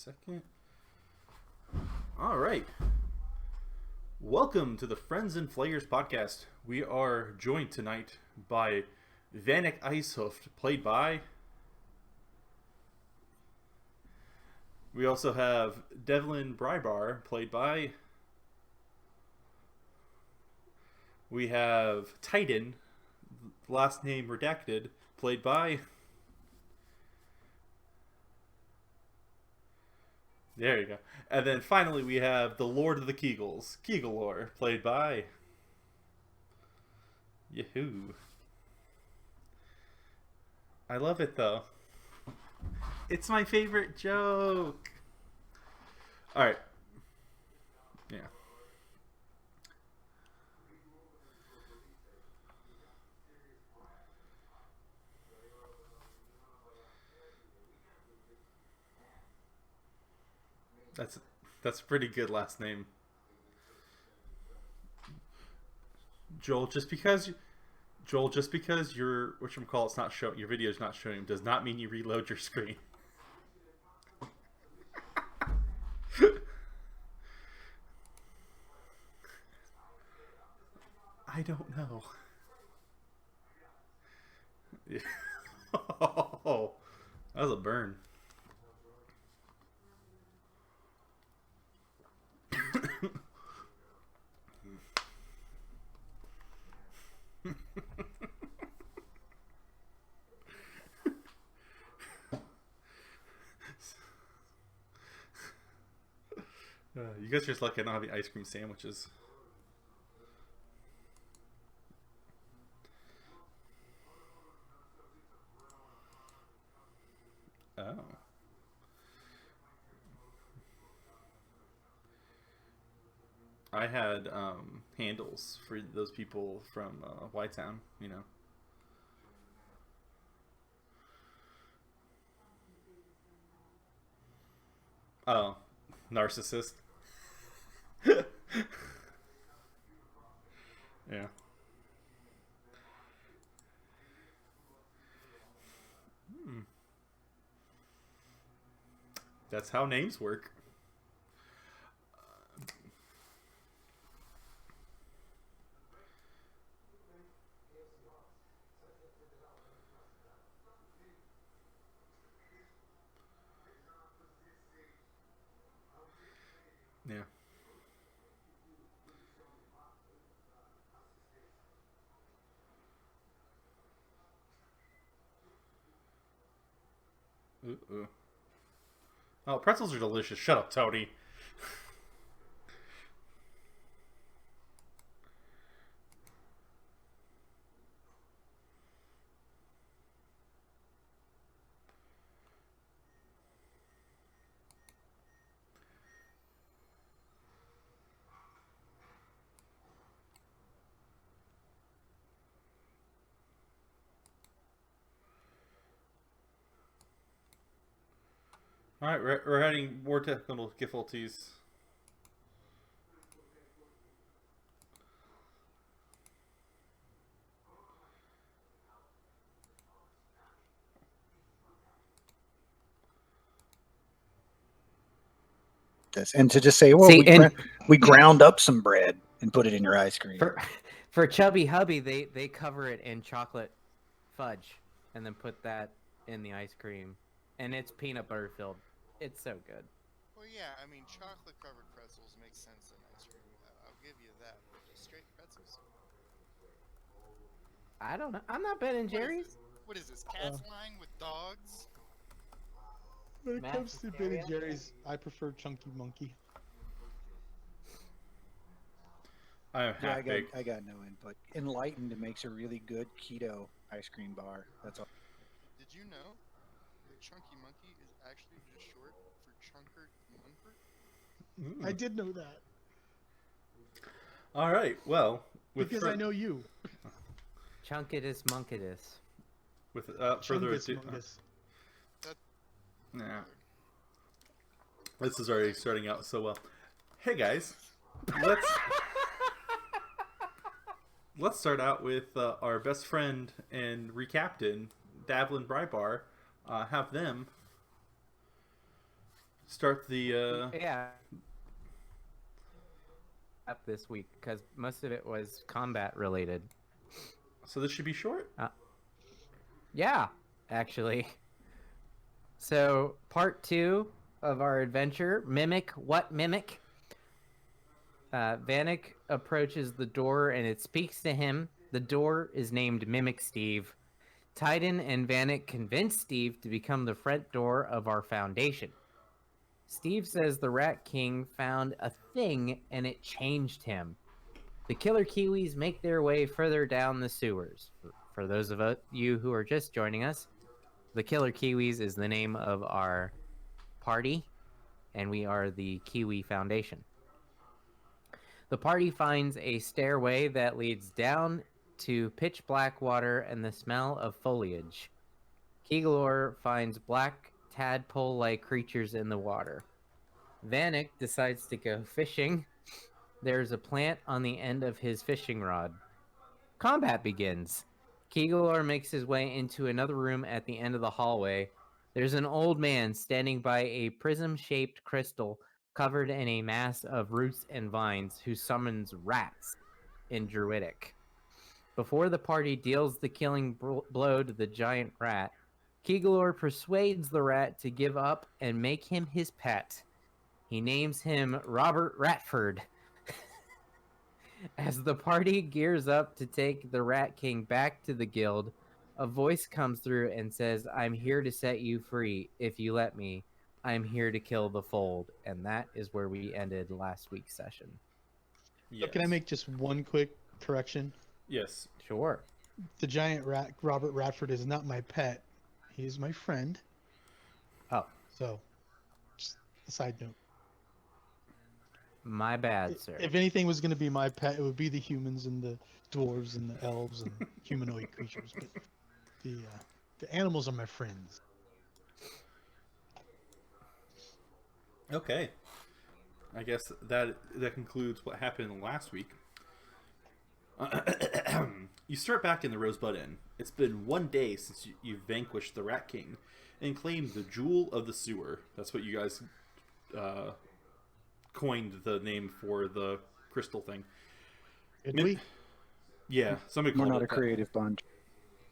second. All right. Welcome to the Friends and Flayers podcast. We are joined tonight by Vanek Icehooft, played by... We also have Devlin Brybar, played by... We have Titan, last name redacted, played by... There you go. And then finally we have the Lord of the Kegels, Kegelor, played by... Yahoo. I love it though. It's my favorite joke. Alright. Yeah. That's a pretty good last name. Joel, just because your whatchamacallit's not showing, your video's not showing, does not mean you reload your screen. I don't know. Oh, that was a burn. You guys are just lucky I don't have the ice cream sandwiches. Oh. I had handles for those people from Whitetown, you know. Oh, narcissist. Yeah. Hmm. That's how names work. Yeah. Ooh. Oh, pretzels are delicious. Shut up, Tony. All right, we're having more technical difficulties. And to just say, well, we ground up some bread and put it in your ice cream. For Chubby Hubby, they cover it in chocolate fudge and then put that in the ice cream, and it's peanut butter filled. It's so good. Well, yeah, I mean, chocolate-covered pretzels make sense in ice cream. I'll give you that, but just straight pretzels. I don't know. I'm not Ben and Jerry's. What is this? Cat's line with dogs? When it comes to Ben and Jerry's, I prefer Chunky Monkey. I got no input. Enlightened makes a really good keto ice cream bar. That's all. Did you know that Chunky Monkey is actually just short for Chunker Munker? I did know that. All right, well, because I know you. Chunkitus Munkitus. With further ado, yeah, this is already starting out so well. Hey guys, let's start out with our best friend and recaptain, Davlin Brybar. Have them start the. Yeah. Up this week because most of it was combat related. So this should be short. Yeah, actually. So part 2 of our adventure, Mimic. What Mimic? Vanek approaches the door and it speaks to him. The door is named Mimic Steve. Titan and Vanek convince Steve to become the front door of our foundation. Steve says the Rat King found a thing and it changed him. The killer Kiwis make their way further down the sewers. For those of you who are just joining us, the killer Kiwis is the name of our party, and we are the Kiwi Foundation. The party finds a stairway that leads down to pitch black water and the smell of foliage. Keegalor finds black tadpole-like creatures in the water. Vanek decides to go fishing. There's a plant on the end of his fishing rod. Combat begins. Keegalor makes his way into another room at the end of the hallway. There's an old man standing by a prism-shaped crystal covered in a mass of roots and vines who summons rats in Druidic. Before the party deals the killing blow to the giant rat, Keegalor persuades the rat to give up and make him his pet. He names him Robert Ratford. As the party gears up to take the Rat King back to the guild, a voice comes through and says, "I'm here to set you free. If you let me, I'm here to kill the fold." And that is where we ended last week's session. Yes. Can I make just one quick correction? Yes. Sure. The giant rat, Robert Radford, is not my pet. He is my friend. Oh, So, just a side note. my bad, sir. If anything was going to be my pet, it would be the humans and the dwarves and the elves and humanoid creatures. But the animals are my friends. Okay. I guess that concludes what happened last week. You start back in the Rosebud Inn. It's been 1 day since you've vanquished the Rat King and claimed the Jewel of the Sewer. That's what you guys coined the name for the crystal thing. Did we? Yeah, somebody We're called not it a that. creative bunch.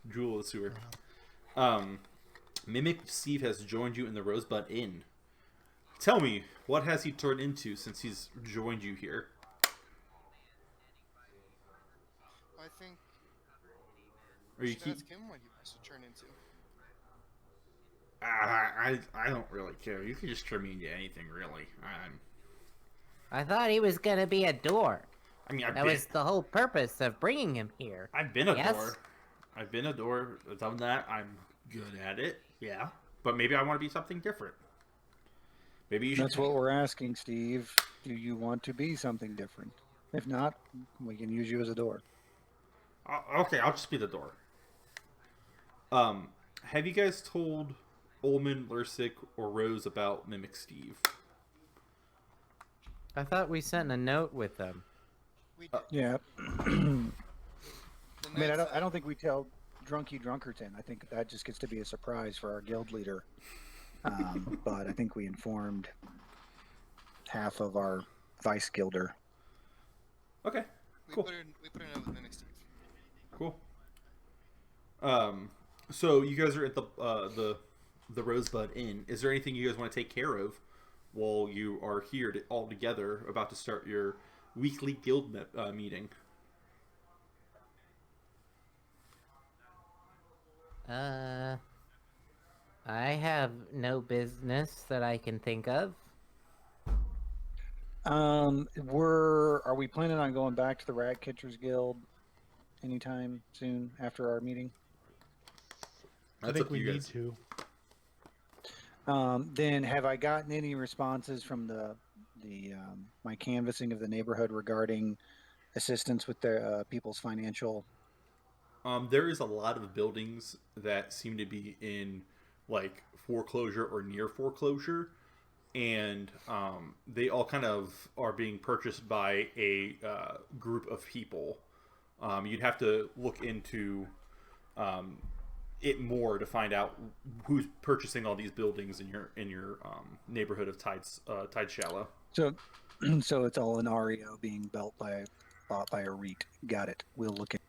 Jewel of the Sewer. Mimic Steve has joined you in the Rosebud Inn. Tell me, what has he turned into since he's joined you here? I think Are you should keep? ask him what he wants to turn into. I don't really care. You can just turn me into anything, really. I thought he was gonna be a door. I mean, That was the whole purpose of bringing him here. I've been a Yes? door. I've been a door. I've done that. I'm good at it. Yeah, but maybe I want to be something different. Maybe you should. That's what we're asking, Steve. Do you want to be something different? If not, we can use you as a door. Okay, I'll just be the door. Have you guys told Ullman, Lursic, or Rose about Mimic Steve? I thought we sent a note with them. We did. Yeah. The I mean, next- I don't think we tell Drunky Drunkerton. I think that just gets to be a surprise for our guild leader. But I think we informed half of our vice guilder. Okay, we cool. put it in with Mimic Steve. Cool. So you guys are at the Rosebud Inn. Is there anything you guys want to take care of while you are here all together, about to start your weekly guild meeting? I have no business that I can think of. Are we planning on going back to the Rat Catchers Guild anytime soon after our meeting? I That's think up to we you need guys. to. Then have I gotten any responses from my canvassing of the neighborhood regarding assistance with their people's financial? There is a lot of buildings that seem to be in like foreclosure or near foreclosure, and they all kind of are being purchased by a group of people. You'd have to look into it more to find out who's purchasing all these buildings in your neighborhood of Tide Shallow. So, so it's all an REO being bought by a REIT. Got it. We'll look at.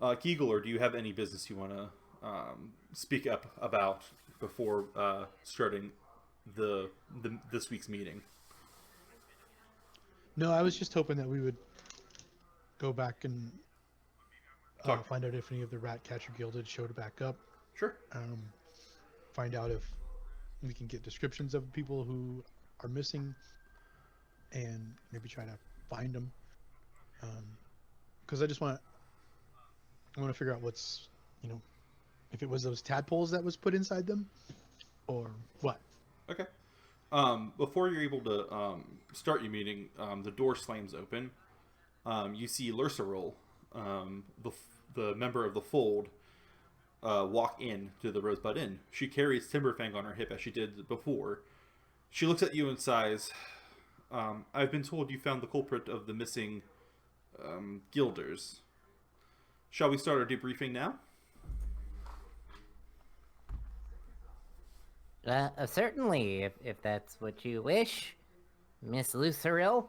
Keegler, do you have any business you want to speak up about before starting this week's meeting? No, I was just hoping that we would go back and find out if any of the Rat Catcher Guild had showed back up. Sure. Find out if we can get descriptions of people who are missing, and maybe try to find them. Because I want to figure out what's, if it was those tadpoles that was put inside them, or what. Okay. Before you're able to start your meeting, the door slams open. You see Lurcerol, the member of the Fold, walk in to the Rosebud Inn. She carries Timberfang on her hip as she did before. She looks at you and sighs. I've been told you found the culprit of the missing guilders. Shall we start our debriefing now? Certainly, if that's what you wish, Miss Luceril.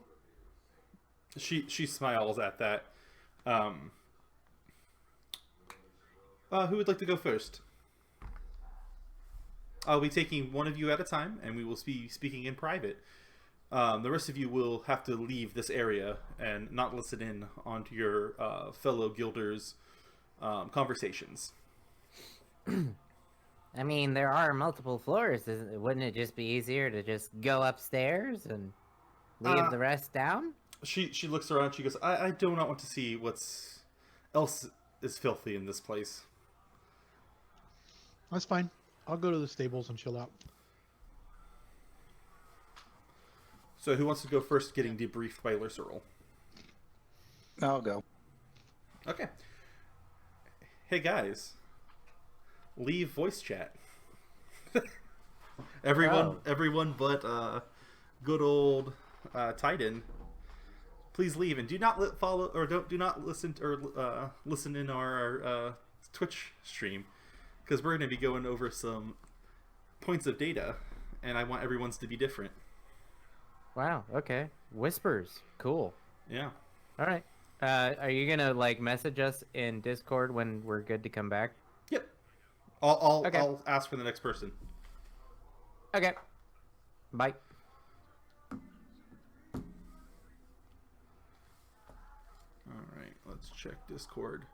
She smiles at that. Who would like to go first? I'll be taking one of you at a time, and we will be speaking in private. The rest of you will have to leave this area and not listen in onto your fellow guilders' conversations. I mean, there are multiple floors. Wouldn't it just be easier to just go upstairs and leave the rest down? She looks around. She goes, I do not want to see what's else is filthy in this place. That's fine. I'll go to the stables and chill out. So who wants to go first getting debriefed by Lurcerol? I'll go. Okay. Hey guys. Leave voice chat. Everyone but good old Titan. Please leave and do not follow or do not listen or listen in our Twitch stream, because we're going to be going over some points of data, and I want everyone's to be different. Wow. Okay. Whispers. Cool. Yeah. All right. Are you gonna message us in Discord when we're good to come back? Yep. I'll Okay. I'll ask for the next person. Okay. Bye. All right. Let's check Discord.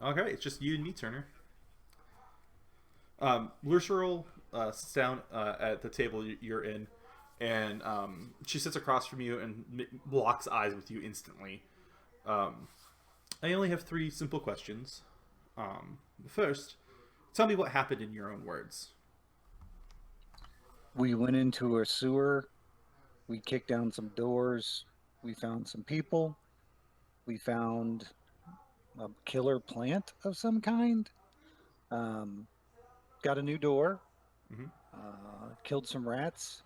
Okay, it's just you and me, Turner. Lurcerol sits down at the table you're in, and she sits across from you and locks eyes with you instantly. I only have 3 simple questions. First, tell me what happened in your own words. We went into a sewer. We kicked down some doors. We found some people. We found a killer plant of some kind. Got a new door. Mhm. Killed some rats.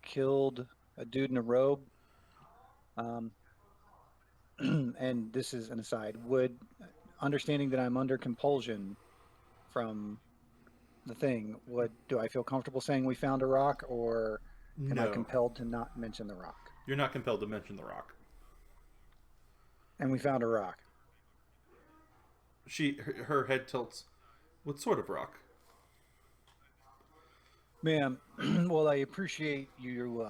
Killed a dude in a robe. And this is an aside. Understanding that I'm under compulsion from the thing, do I feel comfortable saying we found a rock, or am I No, compelled to not mention the rock? you're not compelled to mention the rock. And we found a rock. Her head tilts. What sort of rock? Ma'am, well, I appreciate you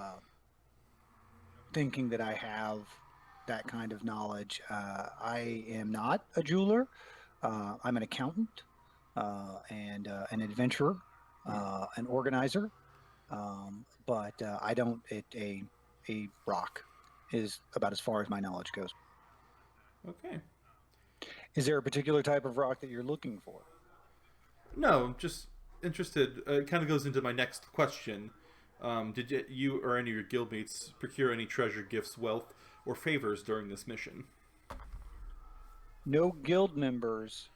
thinking that I have that kind of knowledge. I am not a jeweler. I'm an accountant and an adventurer, an organizer. But I don't. A rock is about as far as my knowledge goes. Okay. Is there a particular type of rock that you're looking for? No, I'm just interested. It kind of goes into my next question. Did you or any of your guildmates procure any treasure, gifts, wealth, or favors during this mission? No guild members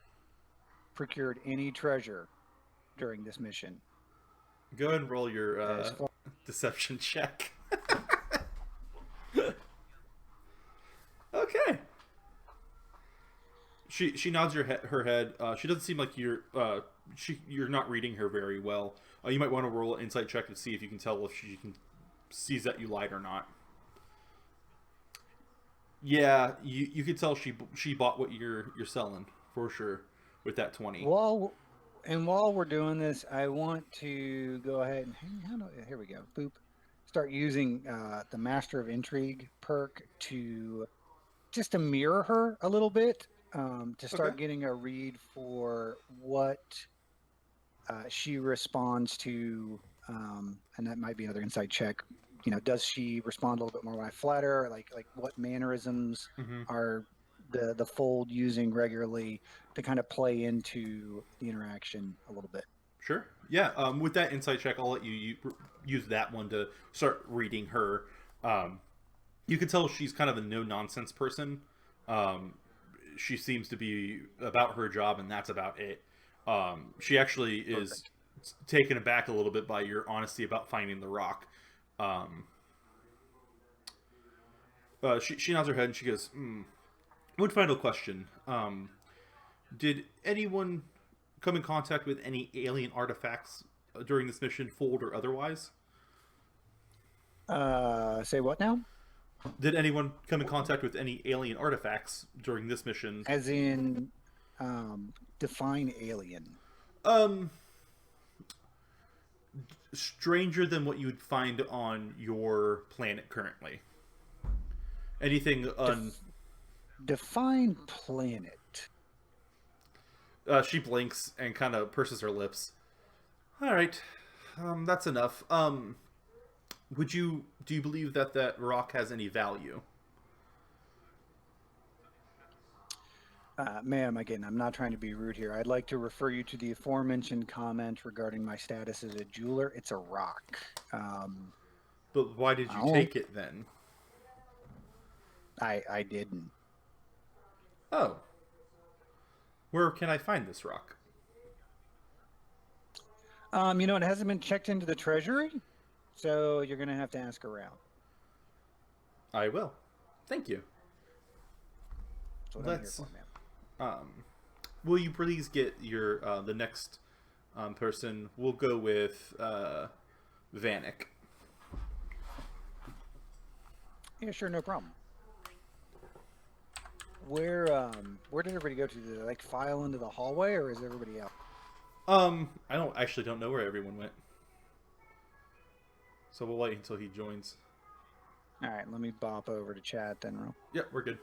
procured any treasure during this mission. Go ahead and roll your As far- deception check. Okay. She nods her head. She doesn't seem like you're not reading her very well. You might want to roll an insight check to see if you can tell if she sees that you lied or not. Yeah, you could tell she bought what you're selling for sure with that 20. While we're doing this, I want to go ahead and here we go. Boop. Start using the Master of Intrigue perk to just to mirror her a little bit, to start getting a read for what she responds to, and that might be another insight check. You know, does she respond a little bit more when I flatter her? Like what mannerisms are the fold using regularly to kind of play into the interaction a little bit? Sure. Yeah. With that insight check, I'll let you use that one to start reading her. You can tell she's kind of a no nonsense person. She seems to be about her job, and that's about it. She actually is taken aback a little bit by your honesty about finding the rock. She nods her head and she goes, One final question. Did anyone come in contact with any alien artifacts during this mission, fold or otherwise? Say what now? Did anyone come in contact with any alien artifacts during this mission? As in, define alien. Stranger than what you would find on your planet currently. Anything define planet. She blinks and kind of purses her lips. All right, that's enough. Do you believe that rock has any value? Ma'am, again, I'm not trying to be rude here. I'd like to refer you to the aforementioned comment regarding my status as a jeweler. It's a rock. But why did you take it then? I didn't. Oh. Where can I find this rock? It hasn't been checked into the treasury, so you're going to have to ask around. I will. Thank you. That's what I'm here for, ma'am. Will you please get your the next person? We'll go with Vanek. Yeah, sure, no problem. Where did everybody go to? Did they like file into the hallway, or is everybody out? I don't know where everyone went. So we'll wait until he joins. All right, let me bop over to chat then. Yep, we're good.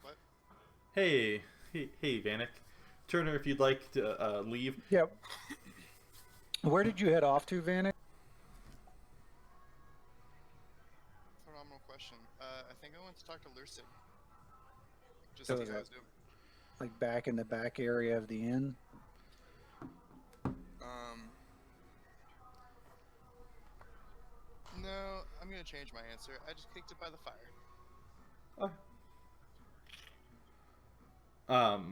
What? Hey, Vanek. Turner, if you'd like to leave. Yep. Where did you head off to, Vanek? Phenomenal question. I think I went to talk to Lucid. Just So as is I that- was doing. Like back in the back area of the inn? No, I'm gonna change my answer. I just kicked it by the fire. All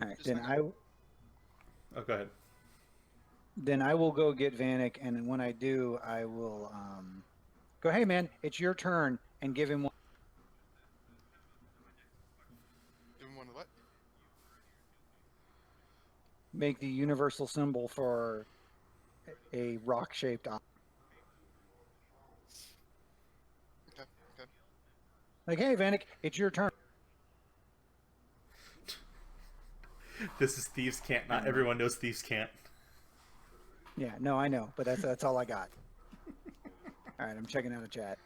right, Just like Oh, go ahead. then I will go get Vanek, and when I do, I will go, hey man, it's your turn, and give him one. Doing one of what? Make the universal symbol for a rock-shaped object. Okay. Like, hey Vanek, it's your turn. This is Thieves' Cant. Not everyone knows Thieves' Cant. Yeah, no, I know, but that's all I got. All right, I'm checking out a chat.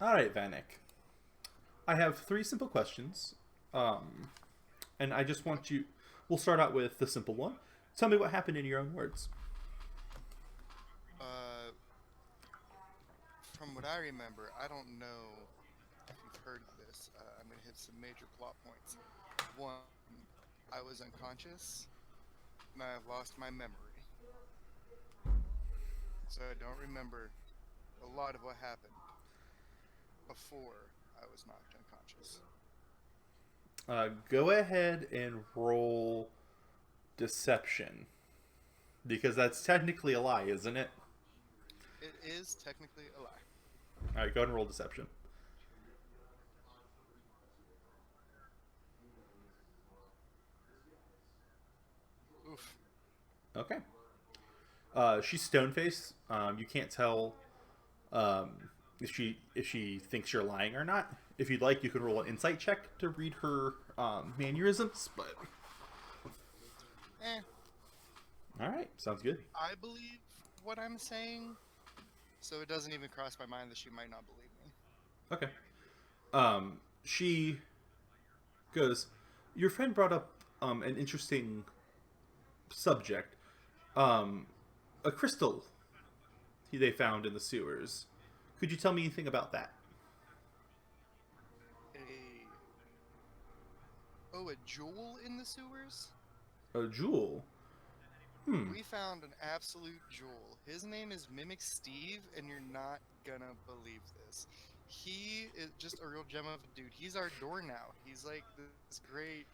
All right, Vanek. I have 3 simple questions. And I just want you... We'll start out with the simple one. Tell me what happened in your own words. From what I remember, I don't know if you've heard of this. I'm gonna hit some major plot points. One, I was unconscious, and I lost my memory. So I don't remember a lot of what happened before I was knocked unconscious. Go ahead and roll deception. Because that's technically a lie, isn't it? It is technically a lie. Alright, go ahead and roll deception. Okay. She's stone faced. You can't tell if she thinks you're lying or not. If you'd like, you can roll an insight check to read her mannerisms. But Eh, all right, sounds good. I believe what I'm saying, so it doesn't even cross my mind that she might not believe me. Okay. She goes, your friend brought up an interesting subject. A crystal they found in the sewers. Could you tell me anything about that? A jewel in the sewers? A jewel? We found an absolute jewel. His name is Mimic Steve, and you're not gonna believe this. He is just a real gem of a dude. He's our door now. He's like this great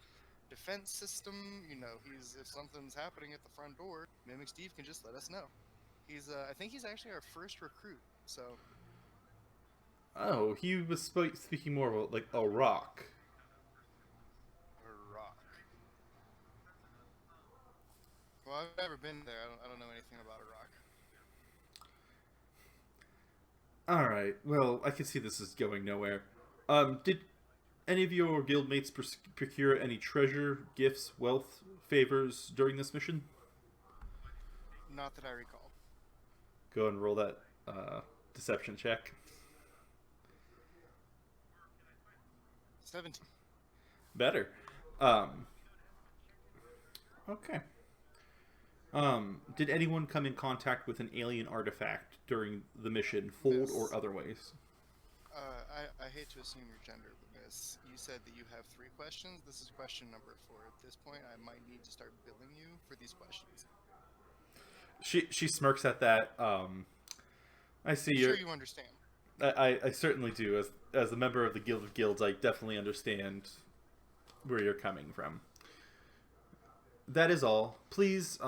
defense system. You know, if something's happening at the front door, Mimic Steve can just let us know. I think he's actually our first recruit. So. Oh, he was speaking more about like a rock. A rock. Well, I've never been there. I don't know anything about a rock. All right. Well, I can see this is going nowhere. Did any of your guildmates procure any treasure, gifts, wealth, favors during this mission? Not that I recall. Go and roll that deception check. 17. Better. Okay. Did anyone come in contact with an alien artifact during the mission, fold Miss. or otherwise? I hate to assume your gender, but Miss, you said that you have 3 questions. This is question number 4. At this point, I might need to start billing you for these questions. She smirks at that. I see I'm you're. sure you understand. I certainly do. As a member of the Guild of Guilds, I definitely understand where you're coming from. That is all. Please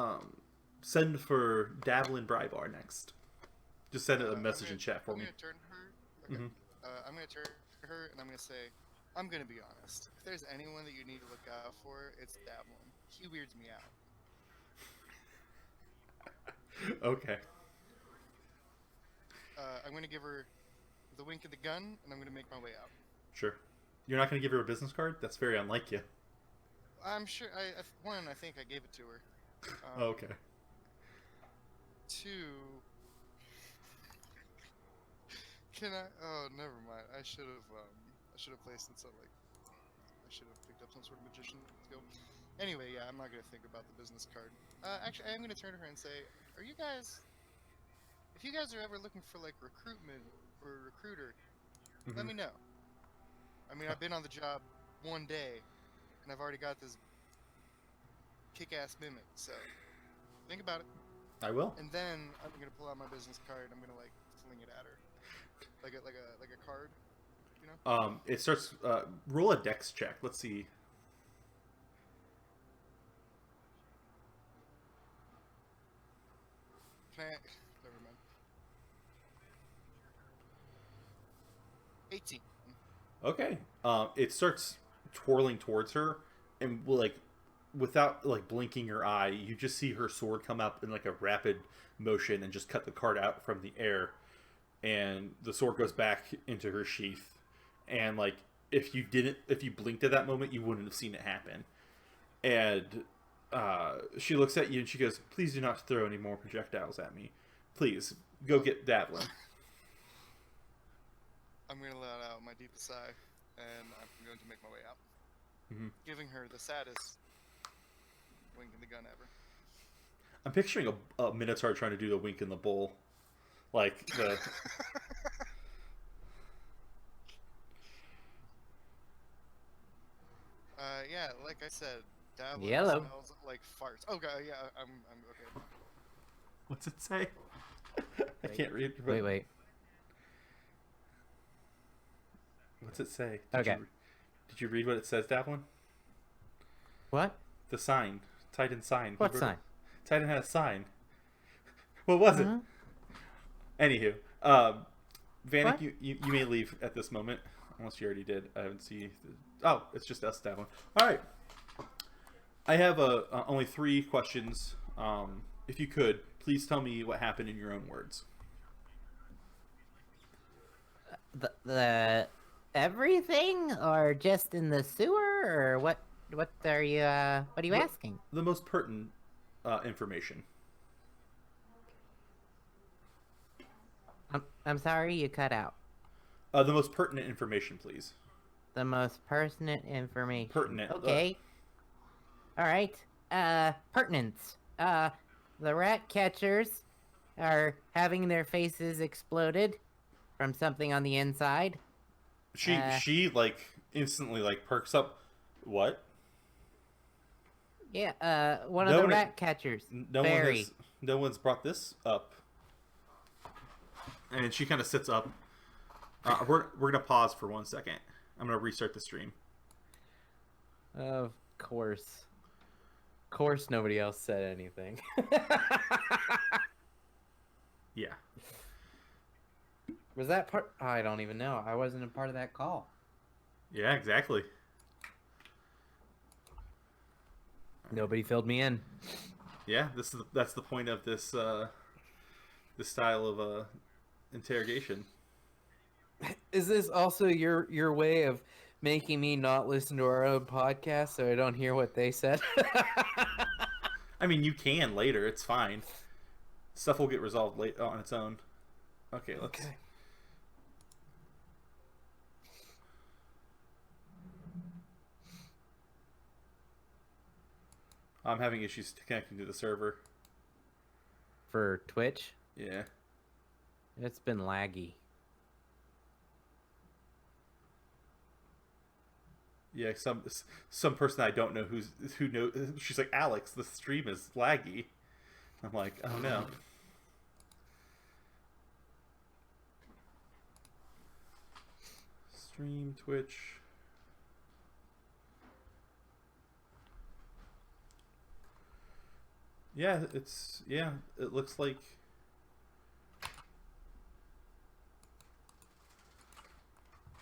send for Davlin Brybar next. Just send a message in chat for me. I'm going to turn to her. Okay. I'm going to turn to her and I'm going to say, I'm going to be honest. If there's anyone that you need to look out for, it's Davlin. He weirds me out. Okay. I'm going to give her the wink of the gun, and I'm going to make my way out. Sure. You're not going to give her a business card? That's very unlike you. I'm sure. I think I gave it to her. Okay. 2. Can I? Oh, never mind. I should have placed in some I should have picked up some sort of magician skill. Anyway, yeah, I'm not going to think about the business card. Actually, I am going to turn to her and say, if you guys are ever looking for like recruitment or a recruiter, let me know. I mean, I've been on the job 1 day, and I've already got this kick-ass mimic, so think about it. I will. And then I'm going to pull out my business card, and I'm going to like fling it at her. Like a card, you know? It starts, roll a dex check. Let's see. Can I? Never mind. 18. Okay. It starts twirling towards her, and like, without like blinking your eye, you just see her sword come up in like a rapid motion and just cut the card out from the air, and the sword goes back into her sheath. And like, if you blinked at that moment, you wouldn't have seen it happen. And she looks at you and she goes, "Please do not throw any more projectiles at me. Please go get Davlin." I'm going to let out my deepest sigh, and I'm going to make my way out. Giving her the saddest wink in the gun ever. I'm picturing a Minotaur trying to do the wink in the bowl. Like the... Yeah, like I said, Davlin Yellow. smells like farts. Oh, God, yeah, I'm okay. What's it say? I can't read. But... Wait. What's it say? Okay. Did you read what it says, Davlin? What? The sign. Titan sign. What sign? Titan had a sign. What was it? Anywho, Vanek, you may leave at this moment. Unless you already did. I haven't seen... Oh, it's just us, Davlin. Alright. I have only 3 questions If you could, please tell me what happened in your own words. The everything, or just in the sewer, or what? What are you? What are you asking? The most pertinent information. I'm sorry, you cut out. The most pertinent information, please. The most pertinent information. Pertinent. Okay. All right. Pertinence. The rat catchers are having their faces exploded from something on the inside. She like instantly like perks up. What? Yeah. One of the rat catchers. Barry. No one's brought this up. And she kind of sits up. We're gonna pause for 1 second. I'm gonna restart the stream. Of course. Of course, nobody else said anything. Yeah. Was that part? I don't even know. I wasn't a part of that call. Yeah, exactly. Nobody filled me in. Yeah, that's the point of this this style of interrogation. Is this also your way of making me not listen to our own podcast so I don't hear what they said? I mean, you can later. It's fine. Stuff will get resolved late on its own. Okay, let's. Okay. I'm having issues connecting to the server. For Twitch? Yeah. It's been laggy. Yeah, some person I don't know who knows. She's like, Alex, the stream is laggy. I'm like, oh no. Stream Twitch. Yeah, it looks like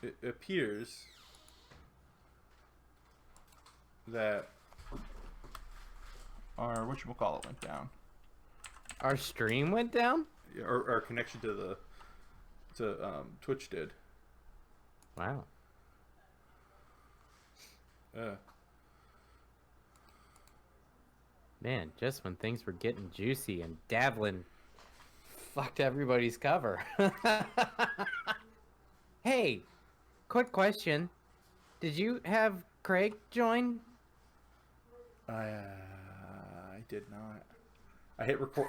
it appears that our whatchamacallit went down. Our stream went down? Our connection to Twitch did. Wow. Man, just when things were getting juicy and Davlin fucked everybody's cover. Hey, quick question. Did you have Craig join? I did not. I hit record.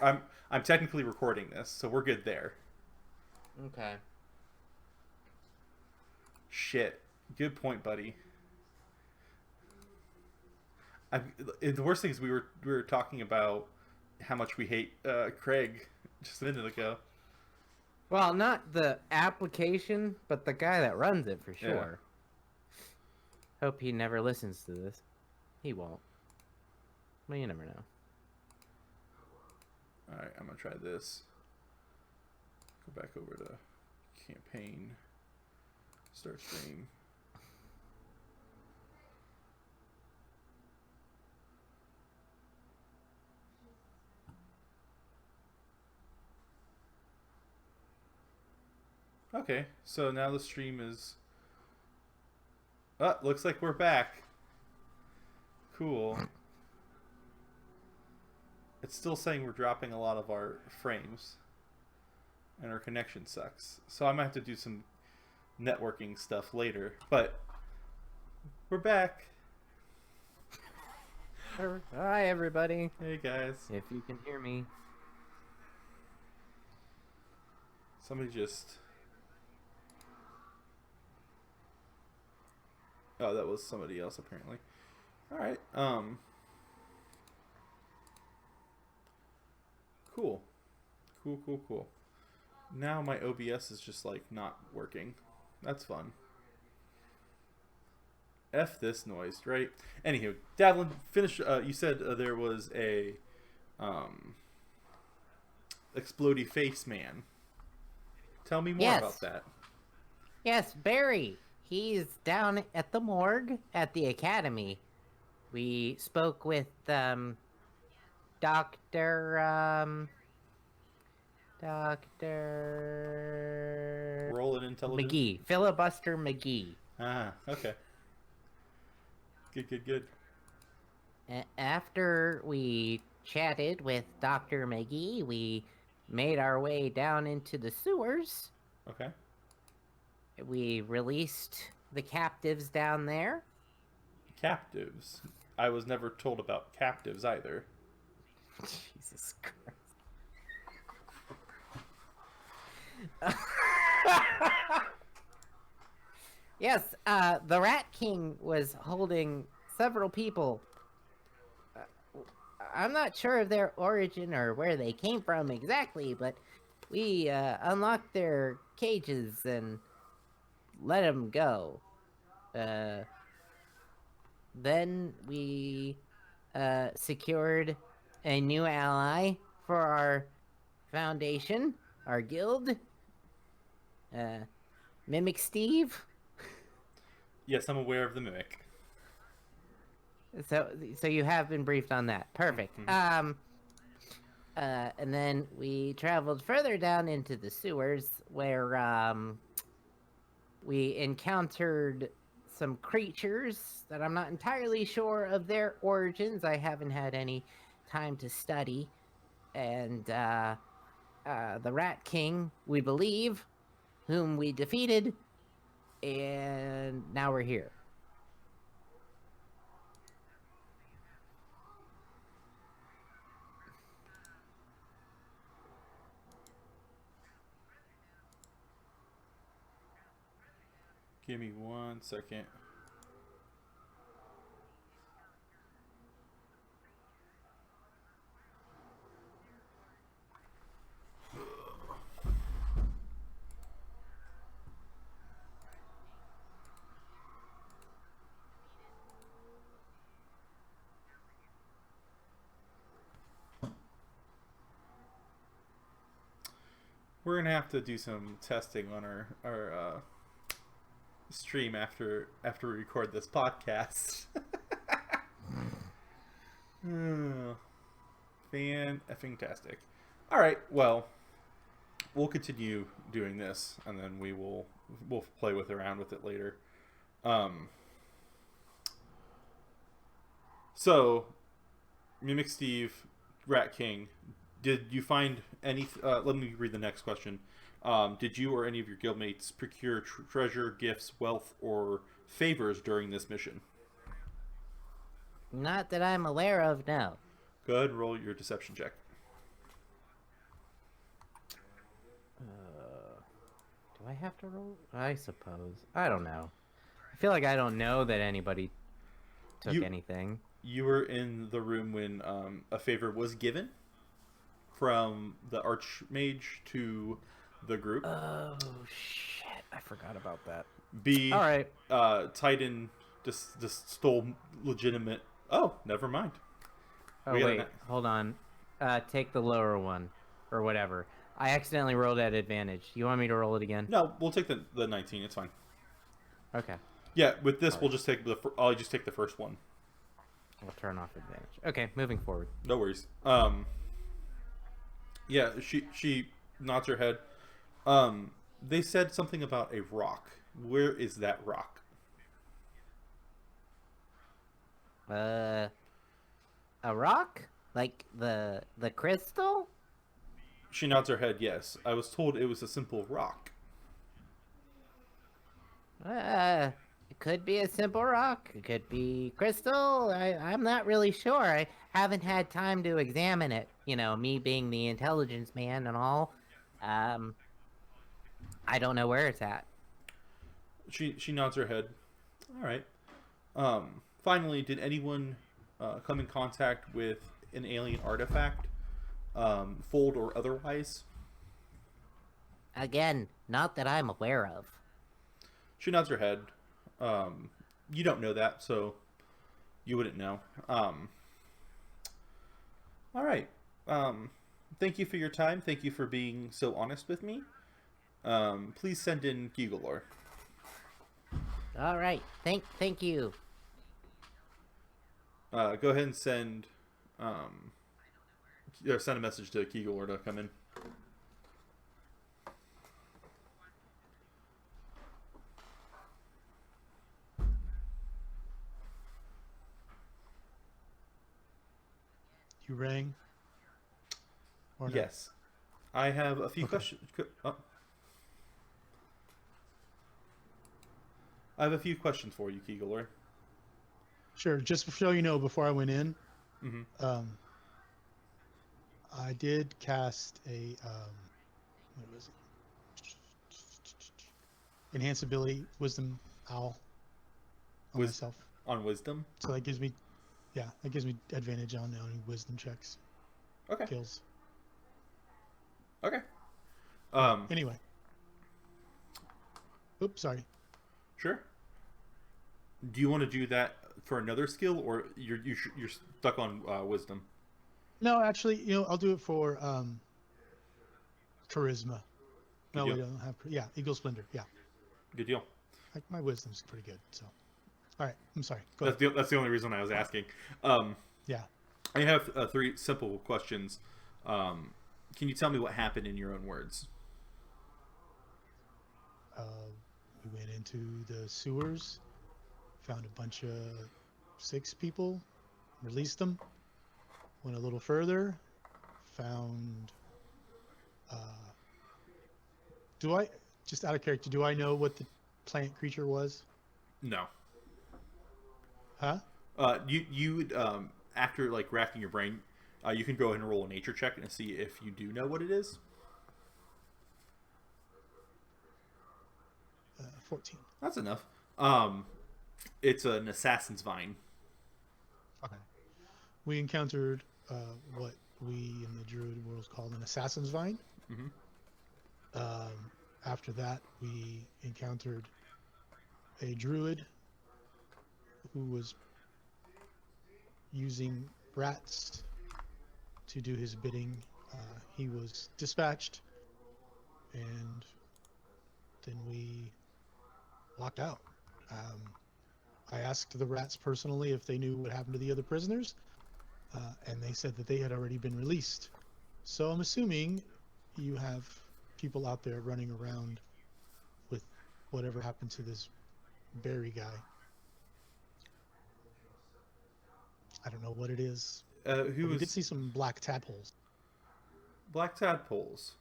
I'm technically recording this, so we're good there. Okay. Shit. Good point, buddy. The worst thing is we were talking about how much we hate Craig just a minute ago. Well, not the application, but the guy that runs it for sure. Yeah. Hope he never listens to this. He won't. Well, you never know. Alright, I'm gonna try this. Go back over to campaign. Start stream. Okay, so now the stream is... looks like we're back. Cool. It's still saying we're dropping a lot of our frames. And our connection sucks. So I might have to do some networking stuff later. But we're back. Hi, everybody. Hey, guys. If you can hear me. Somebody just... Oh, that was somebody else, apparently. Alright, Cool. Cool. Now my OBS is just, like, not working. That's fun. F this noise, right? Anywho, Davlin, finish, you said there was a, explodey face man. Tell me more about that. Yes, Barry. He's down at the morgue at the academy. We spoke with, Dr. Roll an intelligence. McGee. Filibuster McGee. Ah, okay. Good. After we chatted with Dr. McGee, we made our way down into the sewers. Okay. We released the captives down there. Captives. I was never told about captives either. Jesus Christ. Yes, the Rat King was holding several people. I'm not sure of their origin or where they came from exactly, but we unlocked their cages and let them go. Then we secured a new ally for our foundation, our guild. Mimic Steve. Yes, I'm aware of the mimic. So you have been briefed on that. Perfect. Mhm. And then we traveled further down into the sewers where we encountered some creatures that I'm not entirely sure of their origins. I haven't had any time to study. And the Rat King, we believe, whom we defeated, and now we're here. Give me 1 second. We're gonna have to do some testing on our stream after we record this podcast. Fan-effing-tastic. All right, well, we'll continue doing this, and then we'll play around with it later. So, Mimic Steve, Rat King, did you find any? Let me read the next question. Did you or any of your guildmates procure treasure, gifts, wealth, or favors during this mission? Not that I'm aware of, no. Go ahead and roll your deception check. Do I have to roll? I suppose. I don't know. I feel like I don't know that anybody took anything. You were in the room when a favor was given from the Archmage to the group. Oh, shit. I forgot about that. B. All right. Titan just stole legitimate... Oh, never mind. Oh, wait. Hold on. Take the lower one. Or whatever. I accidentally rolled at advantage. You want me to roll it again? No, we'll take the 19. It's fine. Okay. Yeah, with this, we'll just take I'll just take the first one. We'll turn off advantage. Okay, moving forward. No worries. Yeah, she nods her head. They said something about a rock. Where is that rock? A rock? Like the crystal? She nods her head, yes. I was told it was a simple rock. It could be a simple rock. It could be crystal. I'm not really sure. I haven't had time to examine it. You know, me being the intelligence man and all. I don't know where it's at. She nods her head. All right. Finally, did anyone come in contact with an alien artifact, fold or otherwise? Again, not that I'm aware of. She nods her head. You don't know that, so you wouldn't know. All right. Thank you for your time. Thank you for being so honest with me. Please send in Gigalore. All right. Thank you. Go ahead and send send a message to Kegel to come in. You rang? Or not? Yes. I have a few Okay. questions. I have a few questions for you, Kegel. Sure. Just so you know, before I went in, Mm-hmm. I did cast a what was it? Enhance ability, Wisdom Owl on myself. On wisdom? So that gives me, that gives me advantage on any wisdom checks, Okay. kills. Okay. Anyway. Oops, sorry. Sure. Do you want to do that for another skill, or you're stuck on wisdom? No, actually, I'll do it for charisma. Good No, deal. we don't have. Yeah, Eagle Splendor. Yeah, Good deal. my wisdom's pretty good. So, all right. I'm sorry. Go ahead. That's the only reason I was asking. Yeah. I have 3 simple questions. Can you tell me what happened in your own words? We went into the sewers, found a bunch of 6 people, released them, went a little further, found. Just out of character, do I know what the plant creature was? No. Huh? You after like racking your brain, you can go ahead and roll a nature check and see if you do know what it is. 14. That's enough. It's an assassin's vine. Okay. We encountered what we in the Druid world call an assassin's vine. Mm-hmm. After that, we encountered a Druid who was using rats to do his bidding. He was dispatched, and then we locked out. I asked the rats personally if they knew what happened to the other prisoners, and they said that they had already been released. So I'm assuming you have people out there running around with whatever happened to this berry guy. I don't know what it is. We did see some black tadpoles. Black tadpoles.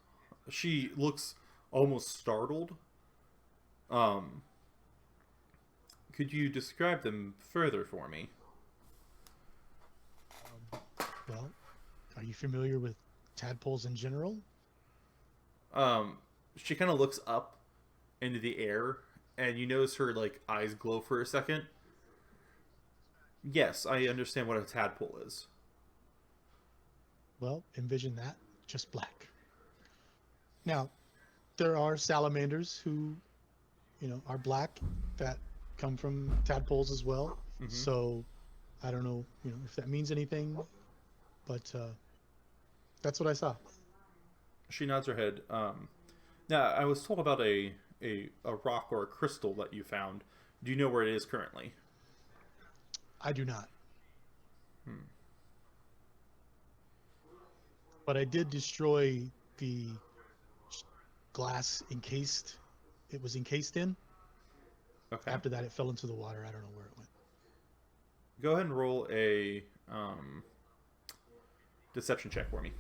She looks almost startled. Could you describe them further for me? Well, are you familiar with tadpoles in general? She kind of looks up into the air, and you notice her like eyes glow for a second. Yes, I understand what a tadpole is. Well, envision that, just black. Now, there are salamanders who, are black that come from tadpoles as well. Mm-hmm. So, I don't know, if that means anything, but that's what I saw. She nods her head. Now, I was told about a rock or a crystal that you found. Do you know where it is currently? I do not. But I did destroy the glass it was encased in. Okay. After that, it fell into the water. I don't know where it went. Go ahead and roll a deception check for me.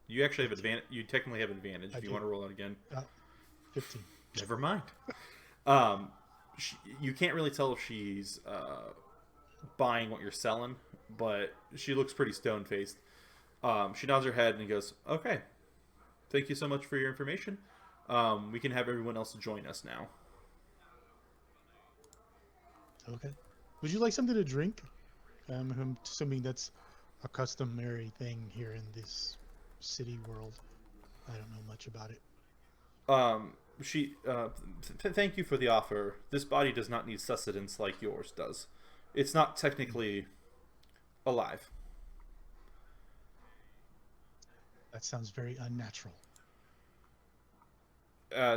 You actually have advantage. You technically have advantage if you want to roll it again. 15. Never mind. You can't really tell if she's buying what you're selling, but she looks pretty stone-faced. She nods her head and goes, "Okay, thank you so much for your information. We can have everyone else join us now." Okay. Would you like something to drink? I'm assuming that's a customary thing here in this city world. I don't know much about it. Thank you for the offer. This body does not need sustenance like yours does. It's not technically alive. That sounds very unnatural.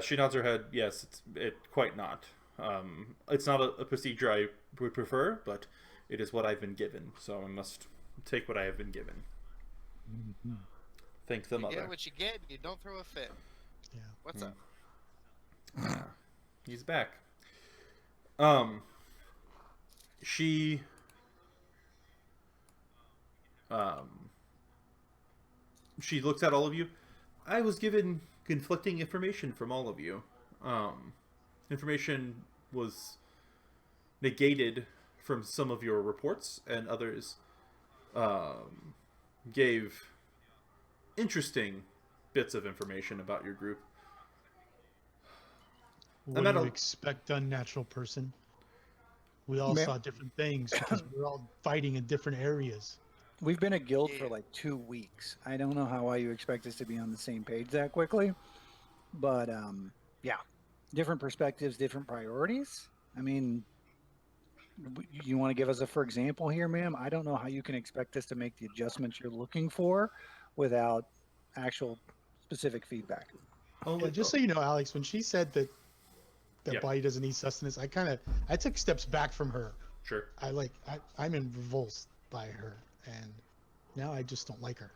She nods her head. Yes, it quite not. It's not a procedure I would prefer, but it is what I've been given, so I must take what I have been given. Mhm. Thank the You mother. get what you get. You don't throw a fit. Yeah. What's up? He's back. She she looks at all of you. I was given conflicting information from all of you. Information was negated from some of your reports, and others gave interesting bits of information about your group. What I'm do at you a- expect, unnatural person? We all Ma'am- saw different things because we're all fighting in different areas. We've been a guild for Yeah. like 2 weeks. I don't know how you expect us to be on the same page that quickly, but yeah, different perspectives, different priorities. I mean, you want to give us a for example here, ma'am? I don't know how you can expect us to make the adjustments you're looking for without actual specific feedback. Yeah, just so you know, Alex, when she said that Yeah. body doesn't need sustenance, I took steps back from her. Sure. I'm in revolt by her, and now I just don't like her.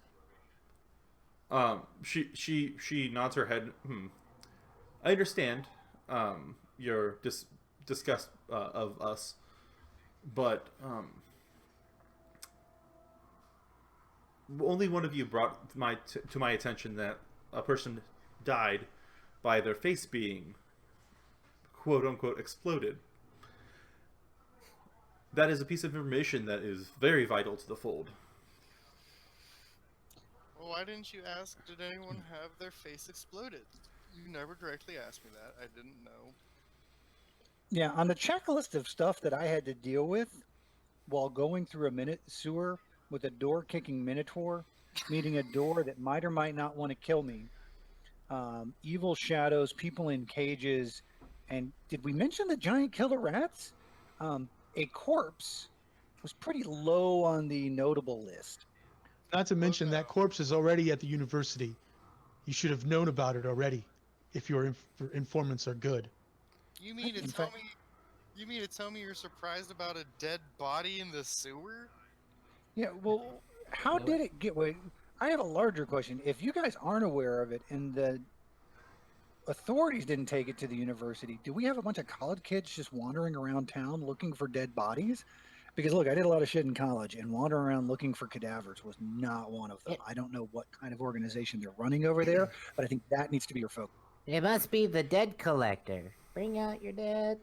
She nods her head. I understand your disgust of us, but only one of you brought to my attention that a person died by their face being quote unquote exploded. That is a piece of information that is very vital to the fold. Well, why didn't you ask, did anyone have their face exploded? You never directly asked me that. I didn't know. Yeah, on the checklist of stuff that I had to deal with while going through a sewer with a door kicking minotaur, meeting a door that might or might not want to kill me, evil shadows, people in cages, and did we mention the giant killer rats? A corpse was pretty low on the notable list. Not to mention no. that corpse is already at the university. You should have known about it already, if your informants are good. You mean to In tell fact- me? You mean to tell me you're surprised about a dead body in the sewer? Yeah, well, how did it get? Wait, I have a larger question. If you guys aren't aware of it and the authorities didn't take it to the university, do we have a bunch of college kids just wandering around town looking for dead bodies? Because look, I did a lot of shit in college, and wandering around looking for cadavers was not one of them. I don't know what kind of organization they're running over there, but I think that needs to be your focus. It must be the dead collector. Bring out your dead.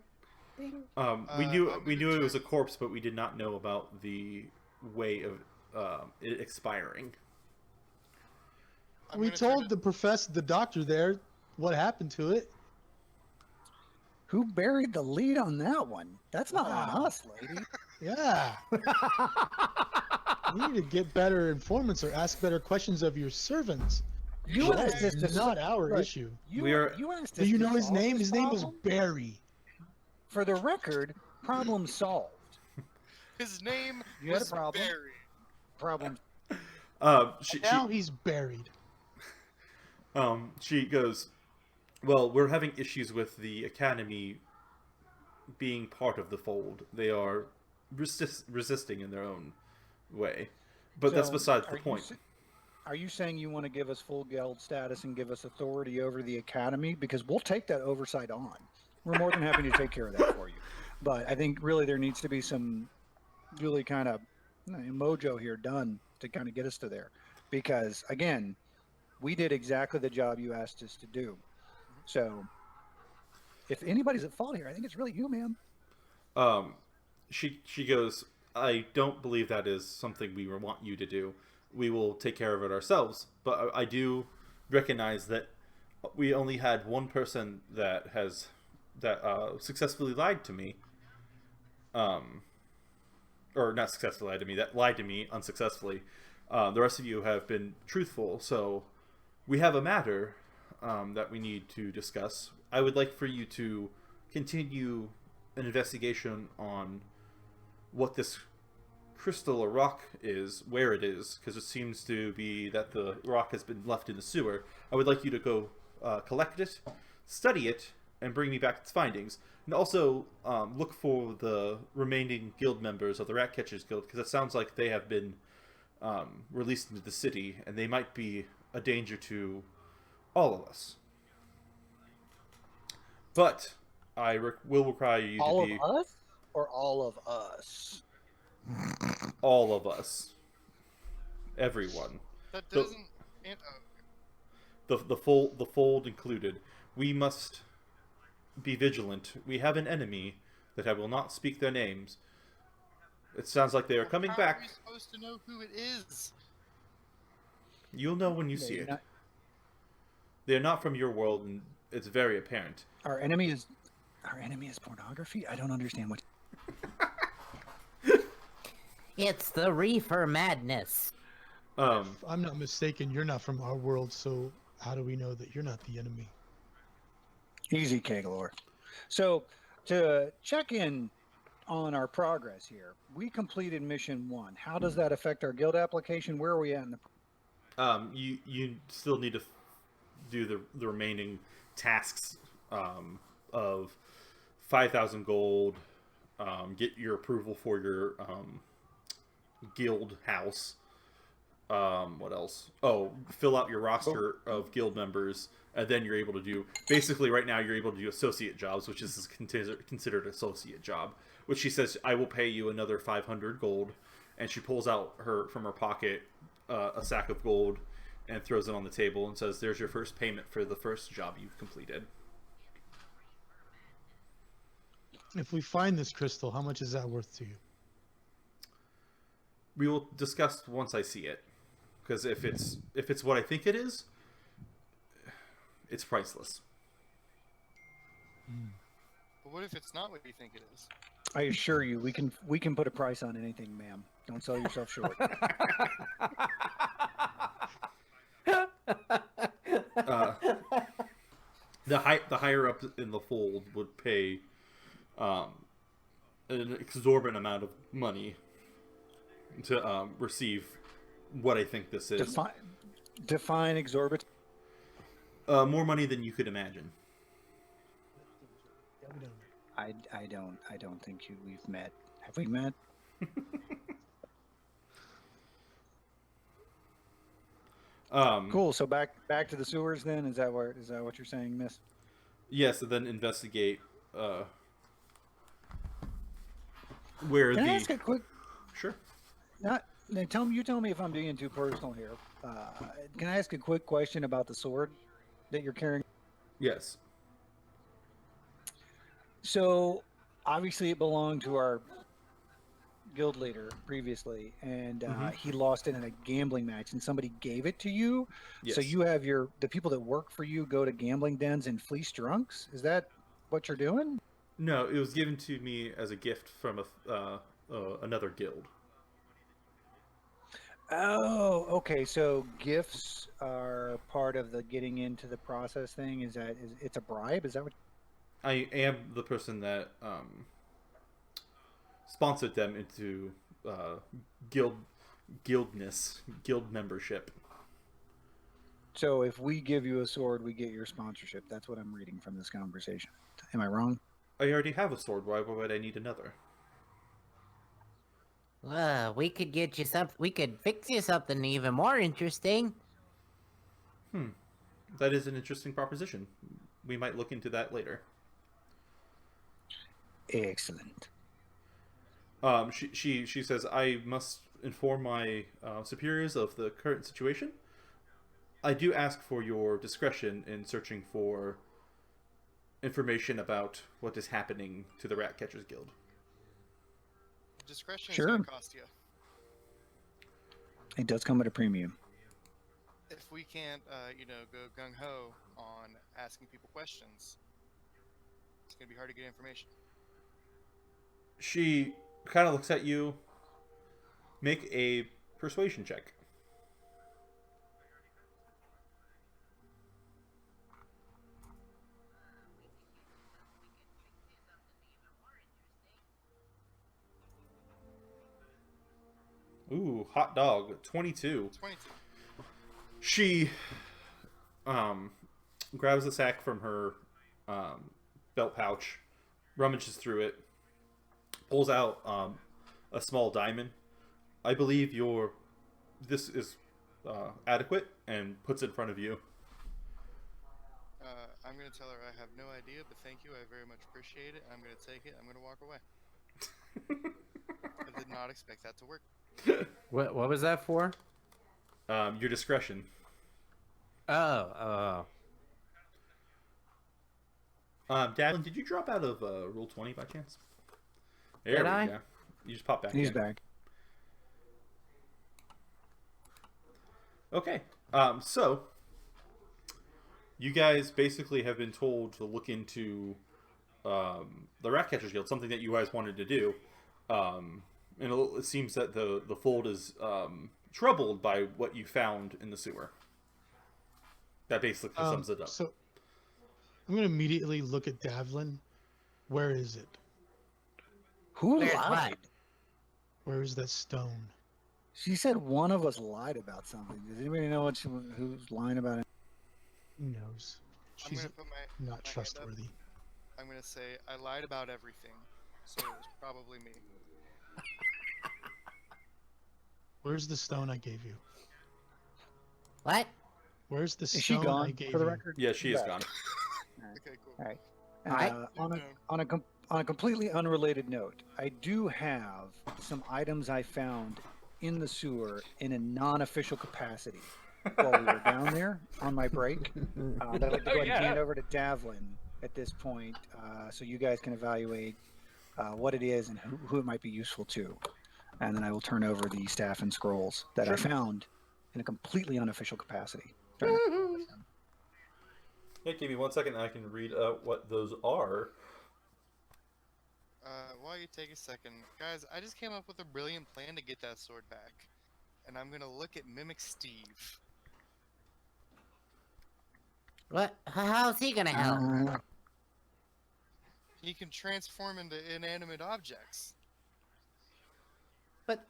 Bring... We I'm knew gonna it was a check. corpse, but we did not know about the way of it expiring. I'm We gonna turn told the doctor there what happened to it. Who buried the lead on that one? That's not on Wow. us, lady. Yeah. You need to get better informants or ask better questions of your servants. You That asked us is to not our look, issue. You asked us Do you to know his solve name? this His name was problem? Barry. For the record, problem solved. His name You had a was problem. Barry. Problem. Now he's buried. She goes, well, we're having issues with the academy being part of the fold. They are resisting in their own way, but that's So, besides the are you point. Are you saying you want to give us full guild status and give us authority over the academy? Because we'll take that oversight on. We're more than happy to take care of that for you. But I think really there needs to be some really kind of mojo here done to kind of get us to there. Because again, we did exactly the job you asked us to do. So if anybody's at fault here, I think it's really you, ma'am. She goes, I don't believe that is something we want you to do. We will take care of it ourselves. But I do recognize that we only had one person that successfully lied to me. Or not successfully lied to me, that lied to me unsuccessfully. The rest of you have been truthful, so we have a matter that we need to discuss. I would like for you to continue an investigation on what this crystal or rock is, where it is, because it seems to be that the rock has been left in the sewer. I would like you to go collect it, study it, and bring me back its findings. And also look for the remaining guild members of the Rat Catchers Guild, because it sounds like they have been released into the city, and they might be a danger to all of us. But I will require you All to be of us or all of us? all of us, everyone, That The- doesn't. the fold included. We must be vigilant. We have an enemy that I will not speak their names. It sounds like they are coming How back. are we supposed to know who it is? You'll know when you see They're it. not- They are not from your world, and it's very apparent. Our enemy is pornography. I don't understand what. It's the reefer madness. If I'm not mistaken, you're not from our world, so how do we know that you're not the enemy? Easy, Kagalor. So, to check in on our progress here, we completed mission 1. How does that affect our guild application? Where are we at in the? You still need to do the remaining tasks of 5,000 gold. Get your approval for your guild house. What else? Oh, fill out your roster of guild members, and then you're able to do. Basically, right now you're able to do associate jobs, which is considered associate job. Which she says, I will pay you another 500 gold, and she pulls out from her pocket a sack of gold and throws it on the table and says, "There's your first payment for the first job you've completed." If we find this crystal, how much is that worth to you? We will discuss once I see it, because if it's what I think it is, it's priceless. But what if it's not what you think it is? I assure you, we can put a price on anything, ma'am. Don't sell yourself short. The higher up in the fold would pay an exorbitant amount of money to receive what I think this is. Define exorbitant. More money than you could imagine. I don't think we've met. Have we met? Cool. So back to the sewers then. Is that what you're saying, Miss? Yes, and then investigate where Can the. I ask a quick? Sure. Tell me if I'm being too personal here. Can I ask a quick question about the sword that you're carrying? Yes. So obviously it belonged to our guild leader previously, and he lost it in a gambling match, and somebody gave it to you. Yes. So you have the people that work for you go to gambling dens and fleece drunks. Is that what you're doing? No, it was given to me as a gift from another guild. Oh, okay. So gifts are part of the getting into the process thing. It's a bribe? Is that what? I am the person that sponsored them into guild membership. So if we give you a sword, we get your sponsorship. That's what I'm reading from this conversation. Am I wrong? I already have a sword. Why would I need another? We could get you something. We could fix you something even more interesting. That is an interesting proposition. We might look into that later. Excellent. She says, I must inform my superiors of the current situation. I do ask for your discretion in searching for information about what is happening to the Rat Catchers Guild. Discretion is Sure. going to cost you. It does come at a premium. If we can't, go gung-ho on asking people questions, it's going to be hard to get information. She kind of looks at you. Make a persuasion check. Ooh, hot dog. 22. 22. She grabs a sack from her belt pouch, rummages through it, pulls out a small diamond. I believe this is adequate, and puts it in front of you. I'm going to tell her I have no idea, but thank you. I very much appreciate it. I'm going to take it. I'm going to walk away. I did not expect that to work. What was that for? Your discretion. Oh. Davin, did you drop out of Rule 20 by chance? There Did we I? go. You just pop back He's in. back. Okay. So you guys basically have been told to look into the Ratcatcher's Guild, something that you guys wanted to do. And it seems that the fold is troubled by what you found in the sewer. That basically sums it up. So I'm going to immediately look at Davlin. Where is it? Who Where's lied? what? Where is that stone? She said one of us lied about something. Does anybody know who's lying about it? Who knows? I'm She's going to put my not hand up. trustworthy. I'm going to say I lied about everything, so it was probably me. Where's the stone I gave you? What? Where's the Is she stone I gone, gave for the you? record? Yeah, she is Back. gone. Okay, cool. All right. Alright. On a completely unrelated note, I do have some items I found in the sewer in a non-official capacity while we were down there on my break. I'd like to go ahead and hand over to Davlin at this point, so you guys can evaluate what it is and who it might be useful to. And then I will turn over the staff and scrolls that I found in a completely unofficial capacity. Yeah, give me 1 second and I can read what those are. While you take a second, guys, I just came up with a brilliant plan to get that sword back. And I'm gonna look at Mimic Steve. What? How's he gonna help? He can transform into inanimate objects. But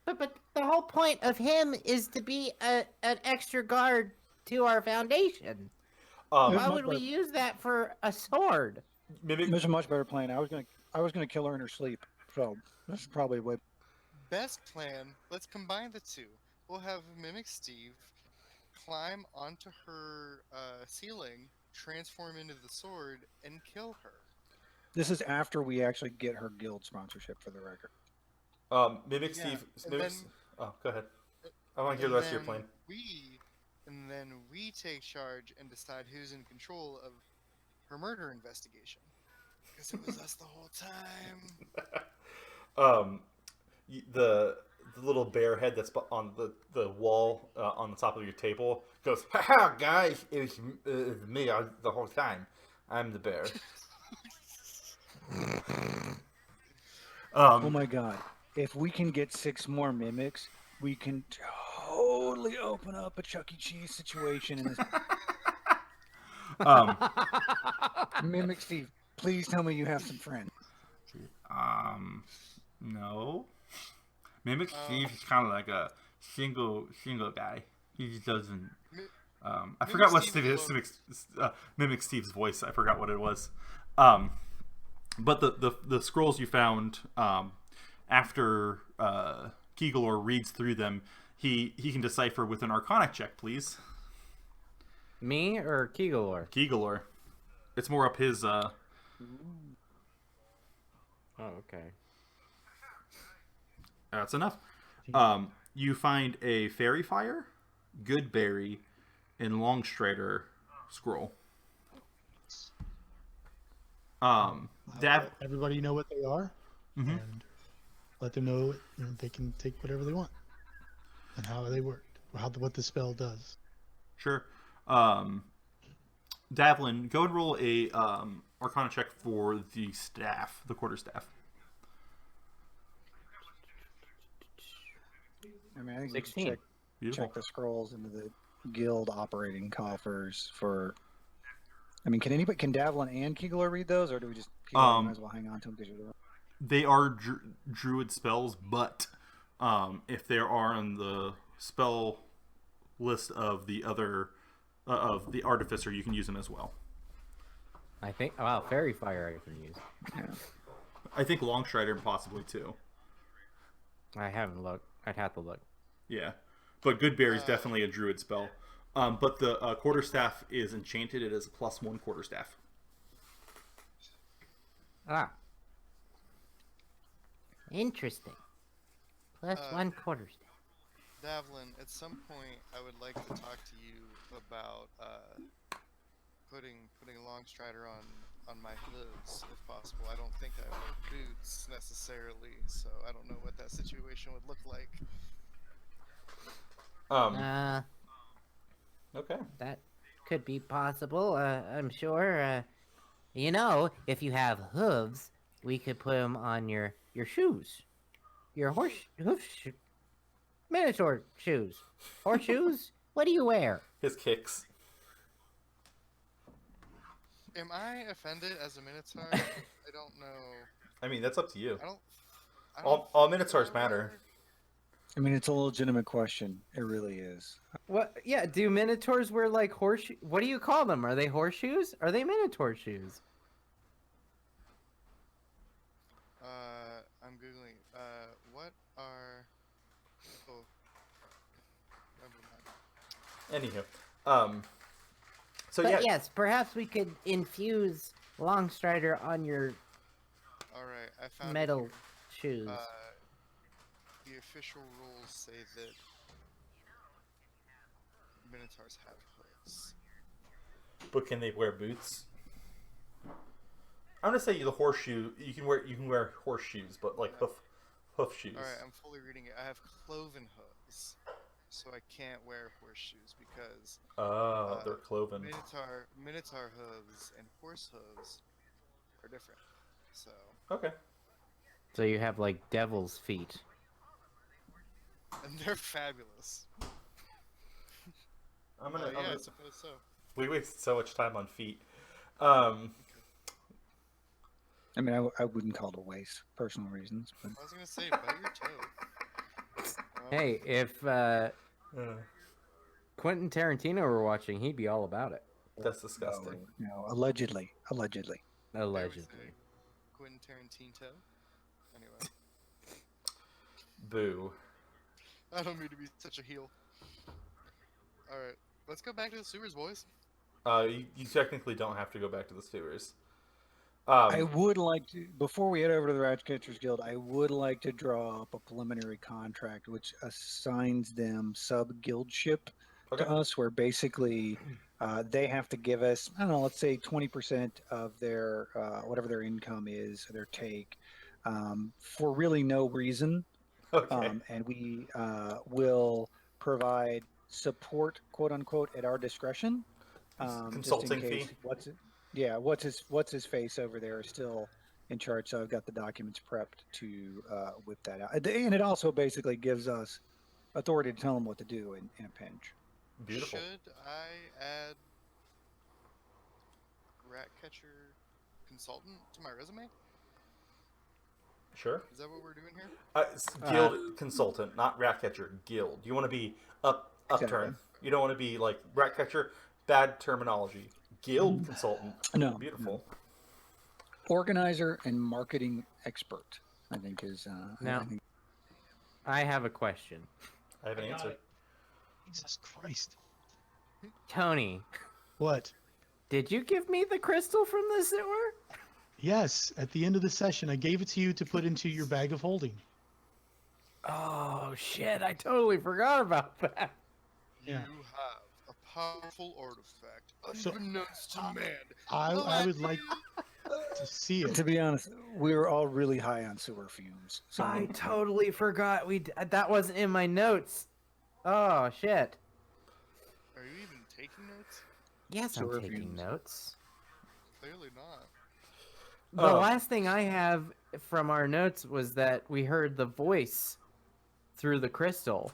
the whole point of him is to be an extra guard to our foundation. Why would we use that for a sword? Mimic. There's a much better plan. I was gonna kill her in her sleep. So this is probably way. Best plan, let's combine the two. We'll have Mimic Steve climb onto her ceiling, transform into the sword, and kill her. This is after we actually get her guild sponsorship, for the record. Mimic Yeah, Steve. and Mimic, then- oh, go ahead. I want to hear the rest of your plan. And then we take charge and decide who's in control of her murder investigation. Because it was us the whole time. The little bear head that's on the wall on the top of your table goes, "Ha guys, it was me the whole time. I'm the bear." Oh my god. If we can get 6 more mimics, we can totally open up a Chuck E. Cheese situation in this. Mimic Steve, please tell me you have some friends. No. Mimic Steve is kind of like a single guy. He just doesn't. I forgot what Mimic Steve's voice. I forgot what it was. But the scrolls you found after Keegalor reads through them, he can decipher with an Arcana check, please. Me or Keegalor? Keegalor. It's more up his. Oh, okay. That's enough. You find a Fairy Fire, Goodberry, and Longstrider scroll. Everybody know what they are, and let them know they can take whatever they want and how they work, or what the spell does. Sure. Davlin, go and roll a Arcana check for the staff, the quarterstaff. I mean, I think 16. we should Beautiful. check the scrolls into the guild operating coffers for. I mean, can Davlin and Keegalor read those, or do we just might as well hang on to them because you're the. They are druid spells, but if they are on the spell list of the other of the Artificer, you can use them as well. I think. Wow, fairy fire I can use. Yeah. I think Longstrider possibly too. I haven't looked. I'd have to look. Yeah, but Goodberry is definitely a druid spell. But the quarterstaff is enchanted. It is a +1 quarterstaff. Ah, interesting. Plus Uh, 1 quarterstaff. Davlin, at some point, I would like to talk to you about putting Longstrider on my hooves, if possible. I don't think I wear boots necessarily, so I don't know what that situation would look like. Okay. That could be possible. I'm sure. You know, if you have hooves, we could put them on your shoes, your minotaur shoes, horseshoes. What do you wear? His kicks. Am I offended as a Minotaur? I don't know. I mean, that's up to you. I don't All think Minotaurs I matter. wear- I mean, it's a legitimate question. It really is. What? Yeah, do minotaurs wear like horseshoe? What do you call them? Are they horseshoes? Are they minotaur shoes? I'm googling. What are? Oh, never mind. Anywho, so But yeah, yes, perhaps we could infuse Longstrider on your All right, I found it metal here. shoes. The official rules say that Minotaurs have hooves. but can they wear boots? I'm gonna say the horseshoe. You can wear horseshoes, but like hoof shoes. All right, I'm fully reading it. I have cloven hooves, so I can't wear horseshoes because Oh, they're cloven. Minotaur hooves and horse hooves are different. So Okay. So you have like devil's feet. and they're fabulous. I'm gonna. Yeah, I suppose so. We wasted so much time on feet. I mean, I wouldn't call it a waste, personal reasons, but I was gonna say bite your toe. Hey, if Quentin Tarantino were watching, he'd be all about it. That's disgusting. no, allegedly. Allegedly. Quentin Tarantino. Anyway, Boo. I don't mean to be such a heel. All right, let's go back to the sewers, boys. You technically don't have to go back to the sewers. I would like to, before we head over to the Ratcatchers Guild, I would like to draw up a preliminary contract which assigns them sub-guildship to us, where basically they have to give us, I don't know, let's say 20% of their, whatever their income is, their take, for really no reason. Okay. And we will provide support, quote unquote, at our discretion. Consulting just in case, fee. What's his face over there is still in charge, so I've got the documents prepped to whip that out. And it also basically gives us authority to tell them what to do in a pinch. Beautiful. Should I add Ratcatcher Consultant to my resume? Sure. Is that what we're doing here? Guild consultant, not Ratcatcher. Guild. You want to be upturn. Exactly. You don't want to be like Ratcatcher. Bad terminology. Guild consultant. No. Beautiful. Organizer and marketing expert, I think is. Now, I have a question. I have an answer. Jesus Christ. Tony, What? did you give me the crystal from the sewer? Yes, at the end of the session, I gave it to you to put into your bag of holding. Oh shit! I totally forgot about that. Yeah. You have a powerful artifact, So- unbeknownst to man. I would like to see To it. be honest, we were all really high on sewer fumes. So I totally forgot. That wasn't in my notes. Oh shit! Are you even taking notes? Yes, Sewer I'm taking fumes. notes. Clearly not. The last thing I have from our notes was that we heard the voice through the crystal.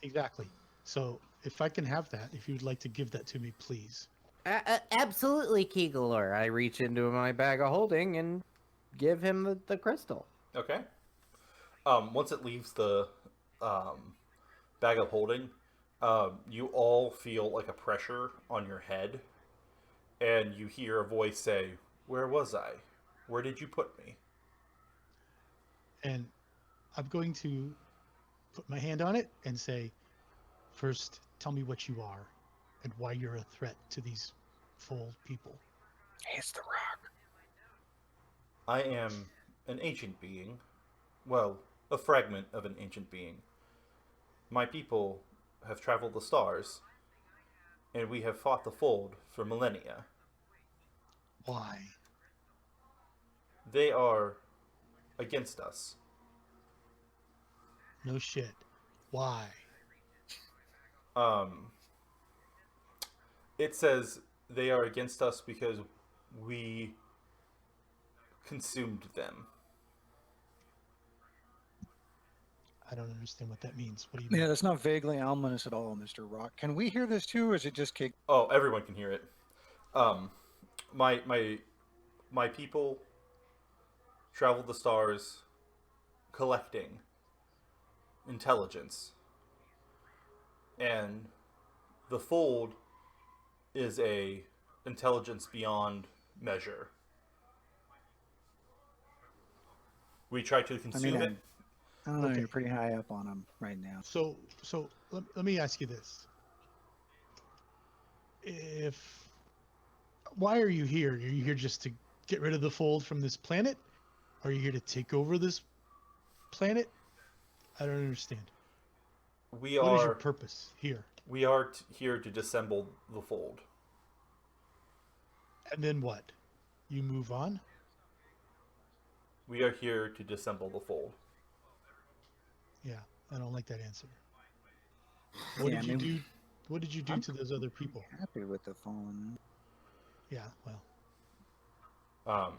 Exactly. So if I can have that, if you'd like to give that to me, please. Absolutely, Keegalor. I reach into my bag of holding and give him the crystal. Okay. Once it leaves the bag of holding, you all feel like a pressure on your head, and you hear a voice say, "Where was I? Where did you put me?" And I'm going to put my hand on it and say, first, tell me what you are and why you're a threat to these fold people. It's the rock. I am an ancient being. Well, a fragment of an ancient being. My people have traveled the stars, and we have fought the Fold for millennia. Why? They are against us. No shit. Why? It says they are against us because we consumed them. I don't understand what that means. What do you mean? Yeah, that's not vaguely ominous at all, Mr. Rock. Can we hear this too, or is it just kick? Oh, everyone can hear it. My people traveled the stars collecting intelligence. And the Fold is a intelligence beyond measure. We try to consume it. I don't know. Okay. You're pretty high up on him right now. So let me ask you this. Why are you here? Are you here just to get rid of the Fold from this planet? Are you here to take over this planet? I don't understand. What is your purpose here? We are here to disassemble the Fold. And then what? You move on? We are here to disassemble the Fold. Yeah, I don't like that answer. What did you do? What did you do to those other people? Happy with the fallen. Yeah, well.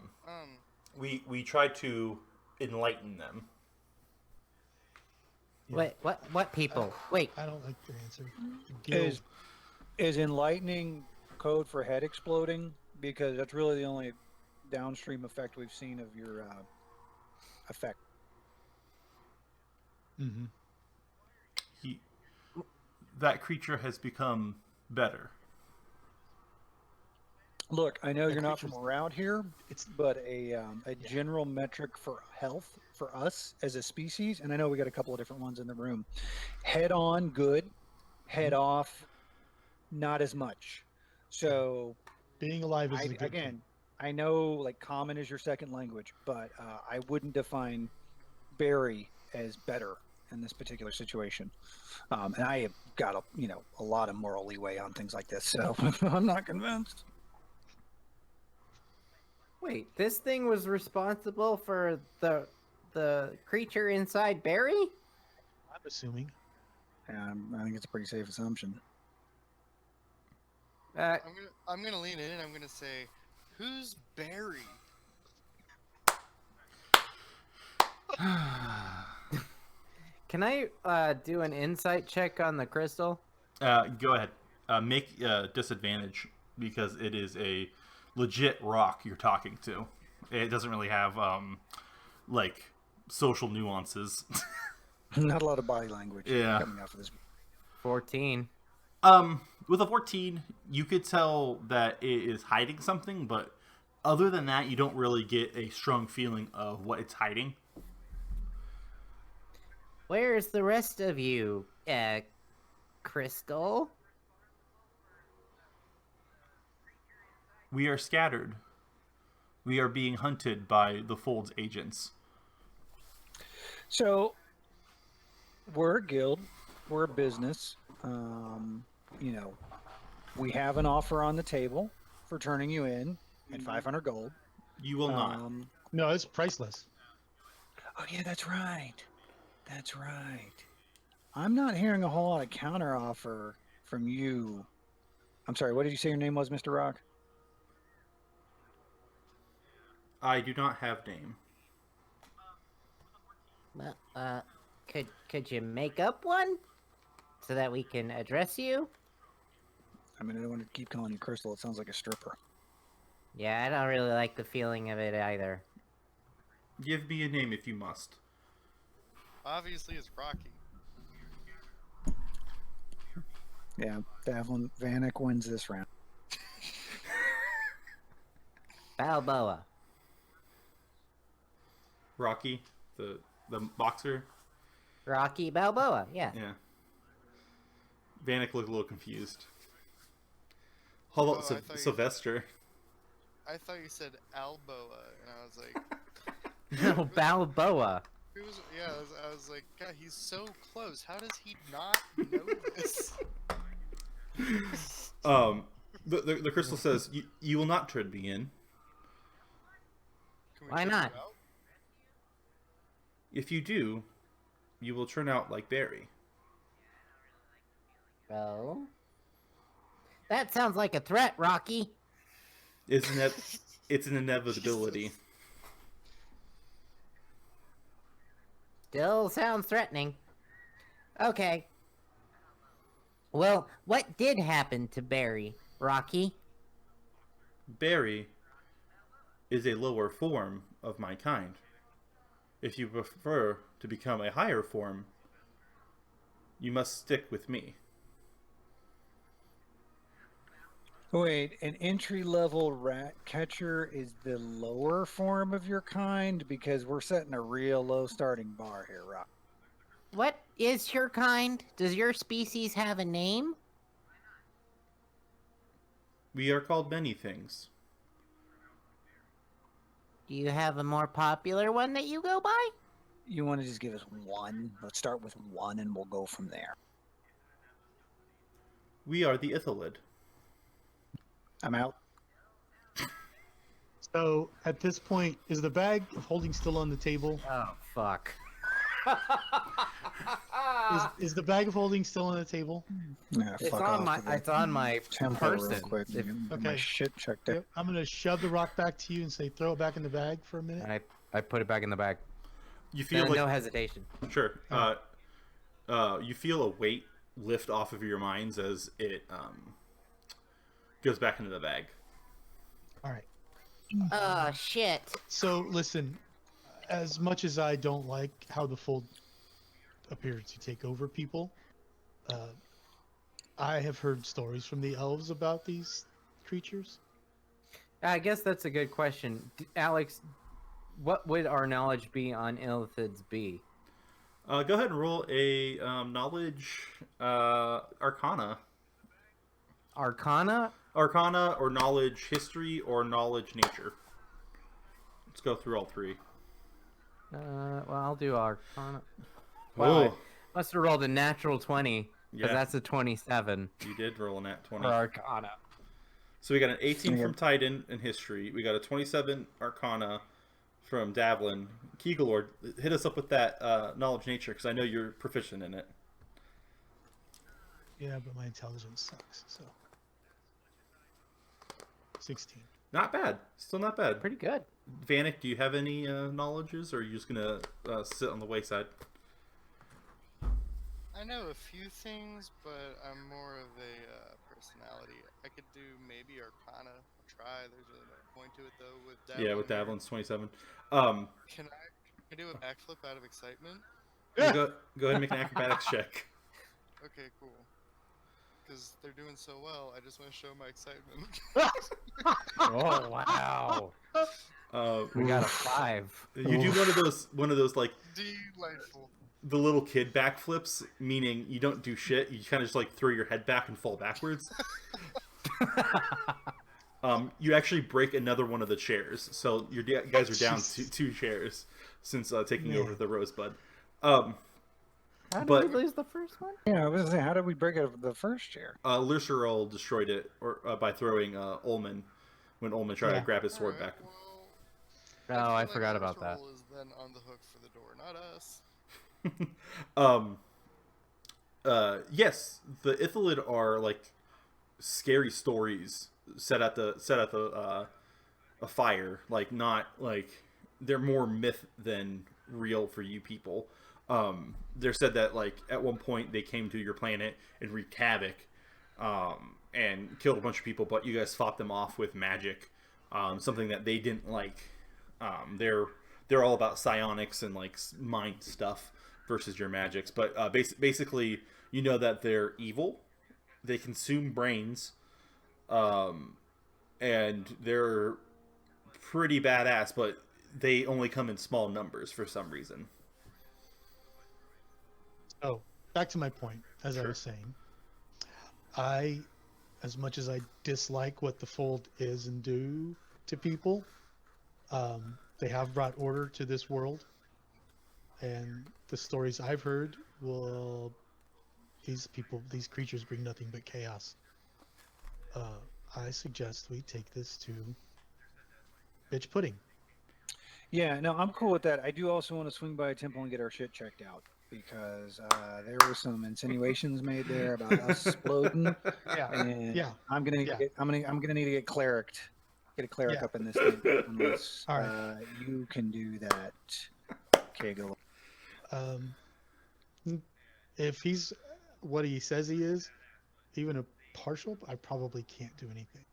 We tried to enlighten them. Yeah. What people? Wait. I don't like the answer. Guild. Is enlightening code for head exploding? Because that's really the only downstream effect we've seen of your effect. Mm-hmm. That creature has become better. Look, I know That you're not from creature's- around here, but a general metric for health for us as a species, and I know we got a couple of different ones in the room. Head on, good. Head off, not as much. So Being alive is a good again, thing. I know like common is your second language, but I wouldn't define berry as better in this particular situation. And I have got a lot of moral leeway on things like this, so I'm not convinced. Wait, this thing was responsible for the creature inside Barry? I'm assuming. I think it's a pretty safe assumption. I'm gonna lean in and I'm gonna say, who's Barry? Can I do an insight check on the crystal? Go ahead. Make disadvantage because it is a legit rock you're talking to. It doesn't really have like social nuances. Not a lot of body language coming out for this. 14. With a 14, you could tell that it is hiding something, but other than that, you don't really get a strong feeling of what it's hiding. Where's the rest of you, Crystal? We are scattered. We are being hunted by the Fold's agents. So we're a guild, we're a business. We have an offer on the table for turning you in at 500 gold. You will not. No, it's priceless. Oh yeah, that's right. That's right. I'm not hearing a whole lot of counter offer from you. I'm sorry, what did you say your name was, Mr. Rock? I do not have name. Well, could you make up one so that we can address you? I mean, I don't want to keep calling you Crystal. It sounds like a stripper. Yeah, I don't really like the feeling of it either. Give me a name if you must. Obviously, it's Rocky. Yeah, Vanek wins this round. Balboa. Rocky, the boxer. Rocky Balboa, yeah. Yeah. Vanek looked a little confused. How about Oh, I thought you- Sylvester? I thought you said Alboa, and I was like, No, Balboa. I was like, God, he's so close. How does he not know this? The crystal says, you will not turn me in. Can we Why check not? you out? If you do, you will turn out like Barry. Well, that sounds like a threat, Rocky. It's an inevitability. Still sounds threatening. Okay. Well, what did happen to Barry, Rocky? Barry is a lower form of my kind. If you prefer to become a higher form, you must stick with me. Wait, an entry-level rat catcher is the lower form of your kind? Because we're setting a real low starting bar here, Rock. What is your kind? Does your species have a name? We are called many things. Do you have a more popular one that you go by? You want to just give us one? Let's start with one and we'll go from there. We are the Ithalid. I'm out. So at this point, is the bag of holding still on the table? Oh, fuck. Is the bag of holding still on the table? Yeah, It's fuck on off my with the it's on my tempo real person. quick. If- My Okay. shit checked it. Yep. I'm gonna shove the rock back to you and say, throw it back in the bag for a minute. I put it back in the bag. You feel like No hesitation. sure. You feel a weight lift off of your minds as it goes back into the bag. All right. Oh, shit. So listen, as much as I don't like how the fold appears to take over people, I have heard stories from the elves about these creatures. I guess that's a good question. Alex, what would our knowledge be on illithids be? Go ahead and roll a knowledge arcana. Arcana? Arcana or knowledge history or knowledge nature. Let's go through all three. Well, I'll do Arcana. Oh. Wow, I must have rolled a natural 20, because Yeah. that's a 27 You did roll a nat 20. for Arcana. So we got an 18 from Titan in history. We got a 27 arcana from Davlin. Keegalord, hit us up with that knowledge nature, because I know you're proficient in it. Yeah, but my intelligence sucks. So 16. Not bad. Still not bad. Pretty good. Vanek, do you have any knowledges, or are you just going to sit on the wayside? I know a few things, but I'm more of a personality. I could do maybe Arcana. I'll try. There's really no point to it though. With Davlin Yeah, with here. Davlin's 27. Can I do a backflip out of excitement? Go ahead and make an acrobatics check. Okay, cool. Because they're doing so well, I just want to show my excitement. Oh, wow. We got a 5. You do one of those like Delightful. the little kid backflips, meaning you don't do shit. You kind of just like throw your head back and fall backwards. You actually break another one of the chairs, so your guys are down two chairs since taking over the Rosebud. How did But- we lose the first one? Yeah, I was gonna say, how did we break out of the first chair? Lurserol destroyed it by throwing Ullman when Ullman tried to grab his sword back. Well, Oh, feel I like forgot about that. Sorcerer is then on the hook for the door, not us. Yes, the Ithalid are like scary stories set at the a fire. Like not like they're more myth than real for you people. They're said that like at one point they came to your planet and wreaked havoc, and killed a bunch of people, but you guys fought them off with magic, something that they didn't like. They're all about psionics and like mind stuff versus your magics, but basically you know that they're evil. They consume brains, and they're pretty badass, but they only come in small numbers for some reason. Oh, back to my point, as I Sure. was saying. As much as I dislike what the Fold is and do to people, they have brought order to this world. And the stories I've heard these creatures bring nothing but chaos. I suggest we take this to Bitch Pudding. Yeah, no, I'm cool with that. I do also want to swing by a temple and get our shit checked out because there were some insinuations made there about us exploding, Yeah, and yeah. I'm gonna need yeah. to get, I'm gonna need to get a cleric Yeah. up in this thing unless All right. you can do that. Okay, go. If he's what he says he is, even a partial, I probably can't do anything.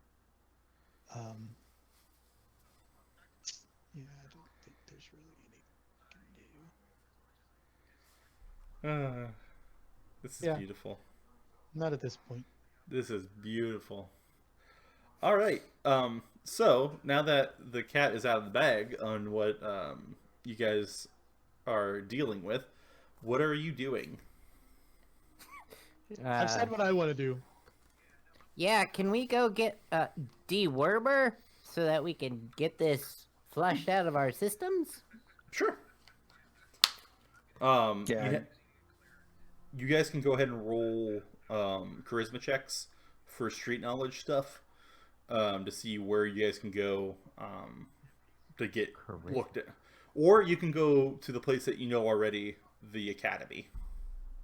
Yeah, I don't think there's really anything I can do. This is Yeah. beautiful. Not at this point. This is beautiful. All right. So now that the cat is out of the bag on what you guys are dealing with, what are you doing? I've said what I want to do. Yeah, can we go get a dewormer so that we can get this flushed out of our systems? Sure. Yeah. You guys can go ahead and roll charisma checks for street knowledge stuff to see where you guys can go to get Charisma. looked at. Or you can go to the place that you know already, the academy.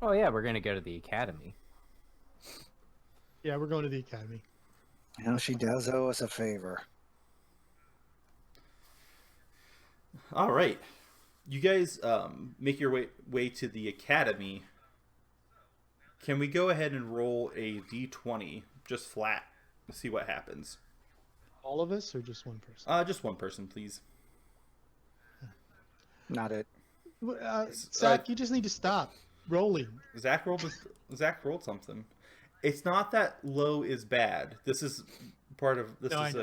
Oh yeah, we're gonna go to the academy. Yeah, we're going to the academy. You know, she does owe us a favor. All right. You guys make your way to the academy. Can we go ahead and roll a d20 just flat to see what happens? All of us or just one person? Just one person, please. Not it. Zach, you just need to stop rolling. Zach rolled something. It's not that low is bad. This is part of this. No, is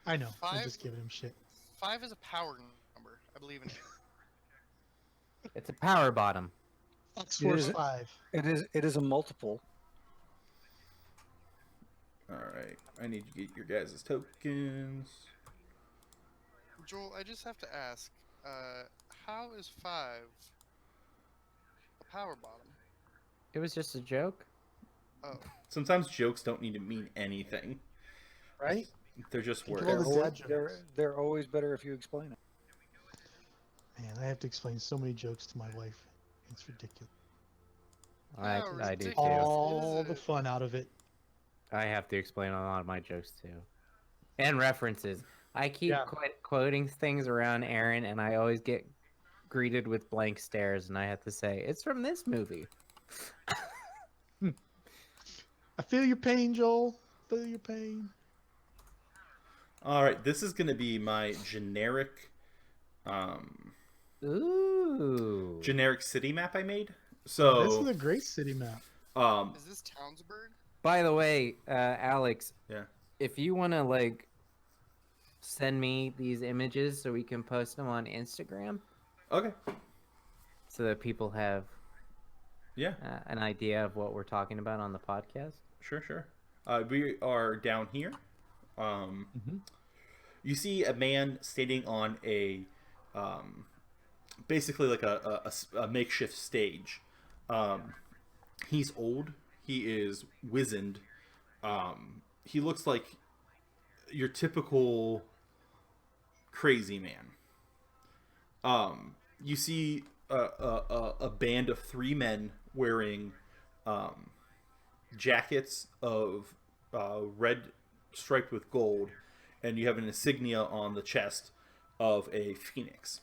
I know. I'm Five? just giving him shit. 5 is a power number. I believe in it. It's a power bottom. Fox Force is- 5. It is a multiple. All right. I need to get your guys' tokens. Joel, I just have to ask, how is 5 a power bottom? It was just a joke. Oh, Sometimes jokes don't need to mean anything. Right? They're just Well, words. the dad jokes. They're always better if you explain it. Man, I have to explain so many jokes to my wife. It's ridiculous. I How I do too. ridiculous. All is the it? fun out of it. I have to explain a lot of my jokes too, and references. I keep Yeah. quoting things around Aaron, and I always get greeted with blank stares, and I have to say it's from this movie. I feel your pain, Joel. Feel your pain. All right. This is going to be my generic Ooh. generic city map I made. This is So a great city map. Is this Townsburg? By the way, Alex, yeah. if you want to send me these images so we can post them on Instagram, Okay. so that people have Yeah. an idea of what we're talking about on the podcast. Sure. We are down here. You see a man standing on a basically like a makeshift stage. He's old. He is wizened. He looks like your typical crazy man. You see a band of 3 men wearing jackets of red striped with gold, and you have an insignia on the chest of a phoenix.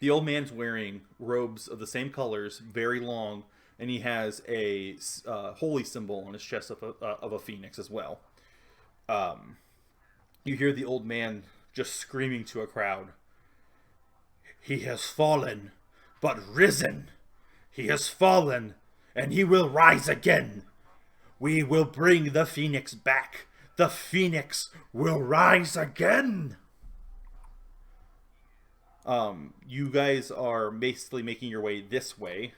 The old man's wearing robes of the same colors, very long, and he has a holy symbol on his chest of a phoenix as well. You hear the old man just screaming to a crowd. He has fallen, but risen. He has fallen, and he will rise again. We will bring the phoenix back. The phoenix will rise again. You guys are basically making your way this way.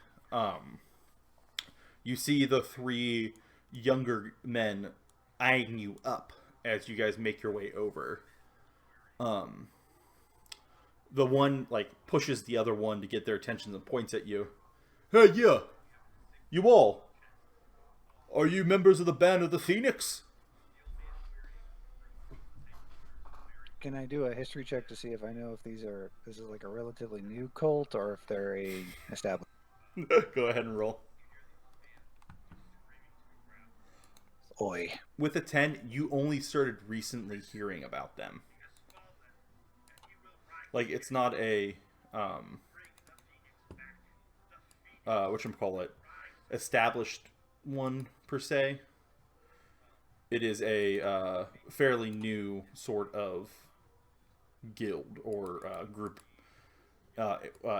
You see the three younger men eyeing you up as you guys make your way over. The one like pushes the other one to get their attention and points at you. Hey, yeah, you all. Are you members of the Band of the Phoenix? Can I do a history check to see if I know if this is like a relatively new cult or if they're a established? Go ahead and roll. Oi. With a 10, you only started recently hearing about them. Like, it's not a, whatchamacallit, established one, per se. It is a fairly new sort of guild or group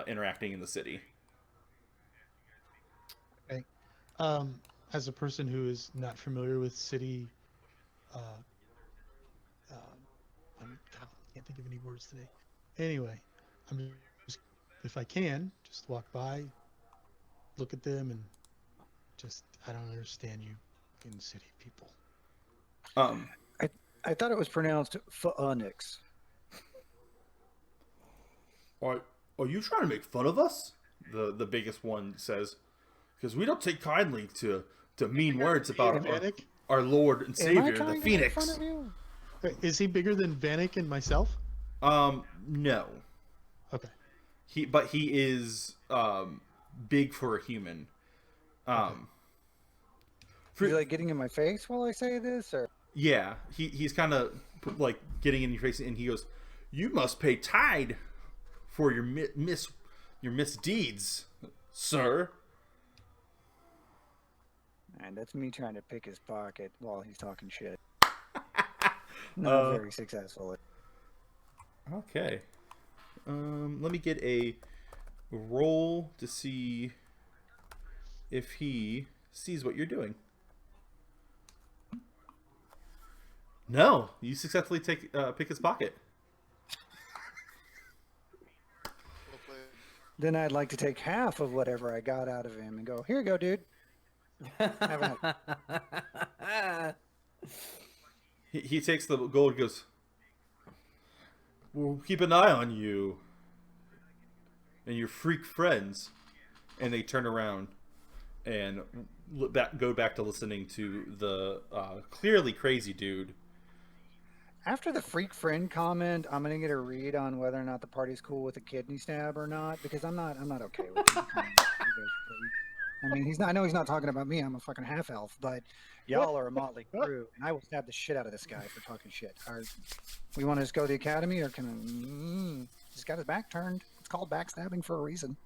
interacting in the city. Okay. As a person who is not familiar with city, I can't think of any words today. Anyway, I'm just, if I can, just walk by, look at them, and just, I don't understand you in city people. I thought it was pronounced Phoenix. Are you trying to make fun of us? The biggest one says, because we don't take kindly to mean words about our Lord and Savior, the Phoenix. Wait, is he bigger than Vanek and myself? No. Okay. He is big for a human. Is he like getting in my face while I say this, or? Yeah, he's kind of like getting in your face, and he goes, "You must pay tide for your misdeeds, sir." And that's me trying to pick his pocket while he's talking shit. Not very successful. Okay. Let me get a roll to see if he sees what you're doing. No, you successfully pick his pocket. Then I'd like to take half of whatever I got out of him and go, here you go, dude. Have a- He takes the gold and goes, "We'll keep an eye on you and your freak friends." And they turn around and go back to listening to the clearly crazy dude. After the freak friend comment, I'm gonna get a read on whether or not the party's cool with a kidney stab or not, because I'm not okay with it. I mean, I know he's not talking about me. I'm a fucking half elf, but y'all are a motley crew, and I will stab the shit out of this guy for talking shit. We want to just go to the academy, or can he's got his back turned? It's called backstabbing for a reason.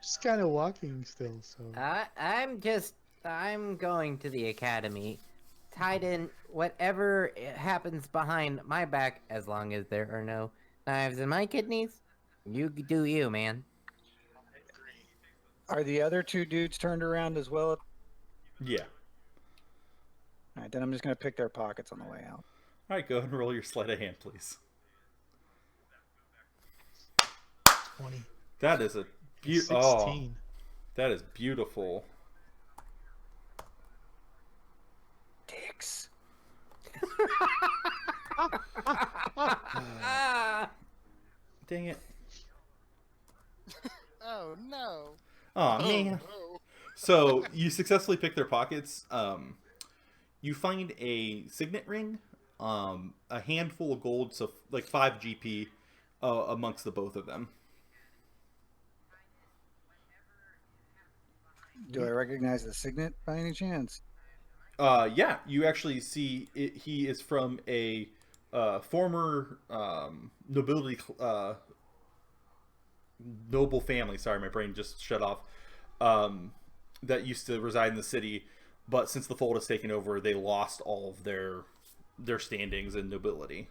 Just kind of walking still, so. I'm going to the academy. Titan, whatever happens behind my back, as long as there are no knives in my kidneys, you do you, man. Are the other two dudes turned around as well? Yeah. All right, then I'm just going to pick their pockets on the way out. All right, go ahead and roll your sleight of hand, please. 20. That is a 16. Oh, that is beautiful. Dicks. Dang it. Oh no. Aw, man. No. So you successfully pick their pockets. You find a signet ring, a handful of gold, so like 5 GP amongst the both of them. Do I recognize the signet by any chance? Yeah, you actually see it, he is from a former nobility noble family. Sorry, my brain just shut off. That used to reside in the city, but since the fold has taken over, they lost all of their standings and nobility.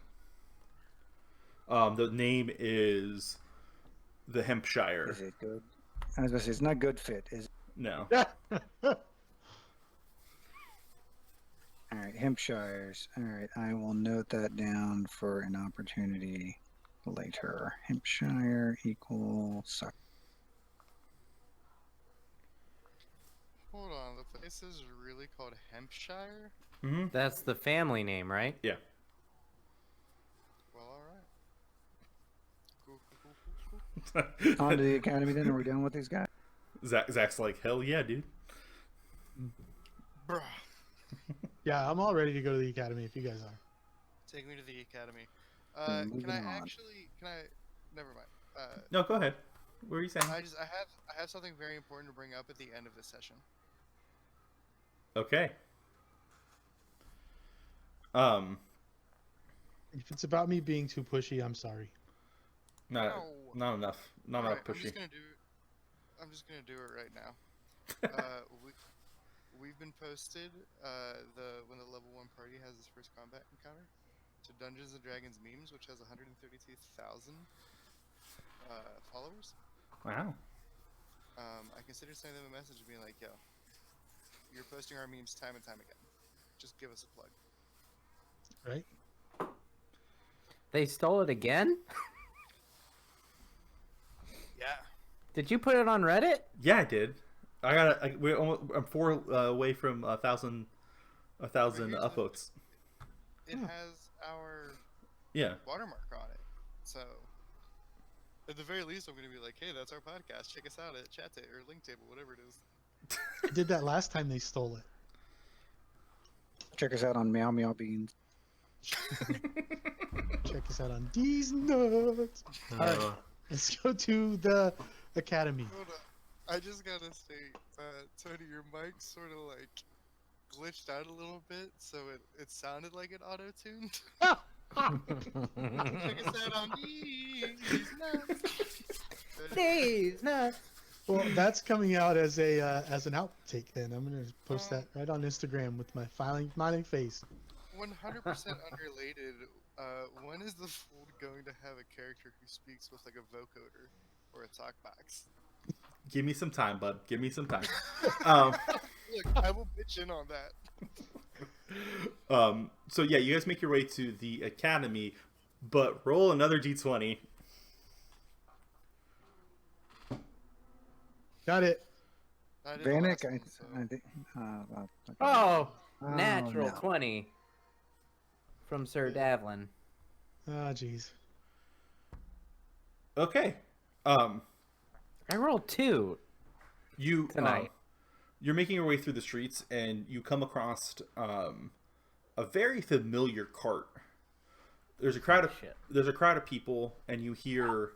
The name is the Hampshire. Is it good? I was going to say, it's not good fit, is it? No. All right, Hampshires. All right, I will note that down for an opportunity later. Hampshire equals. Hold on, the place is really called Hampshire? Mm-hmm. That's the family name, right? Yeah. Well, alright. Cool. On to the academy then. Are we done with these guys? Zach's like, hell yeah, dude. Bruh. Yeah, I'm all ready to go to the academy if you guys are. Take me to the academy. Moving Can I on. actually, never mind. No, go ahead. What were you saying? I have something very important to bring up at the end of this session. Okay. If it's about me being too pushy, I'm sorry. Not No. not enough. Not Alright, enough pushy. I'm just gonna do it right now. We've been posted when the level 1 party has its first combat encounter to Dungeons and Dragons memes, which has 132,000 followers. Wow. I considered sending them a message being like, "Yo, you're posting our memes time and time again. Just give us a plug." Right? They stole it again? Yeah. Did you put it on Reddit? Yeah, I did. I'm 4 away from 1,000 upvotes. It has our Yeah. watermark on it, so at the very least, I'm gonna be like, "Hey, that's our podcast. Check us out at Chat or Link Table, whatever it is." I did that last time they stole it. Check us out on Meow Meow Beans. Check us out on these nuts. Alright, let's go to the academy. Hold on. I just gotta say, Tony, your mic sort of like glitched out a little bit, so it sounded like it auto-tuned. Check us out on these nuts. These nuts. Well, that's coming out as an outtake. Then I'm gonna post that right on Instagram with my smiling face. 100% unrelated. When is the Fold going to have a character who speaks with like a vocoder or a talkbox? Give me some time, bud. Give me some time. Look, I will pitch in on that. So yeah, you guys make your way to the academy, but roll another d20. Got it. I did the Vanek, last one, so- I think. Oh, Oh, natural no. 20 from Sir Davlin. Ah, jeez. Okay. I rolled 2 You tonight. you're making your way through the streets, and you come across a very familiar cart. There's a crowd of Shit. people, and you hear,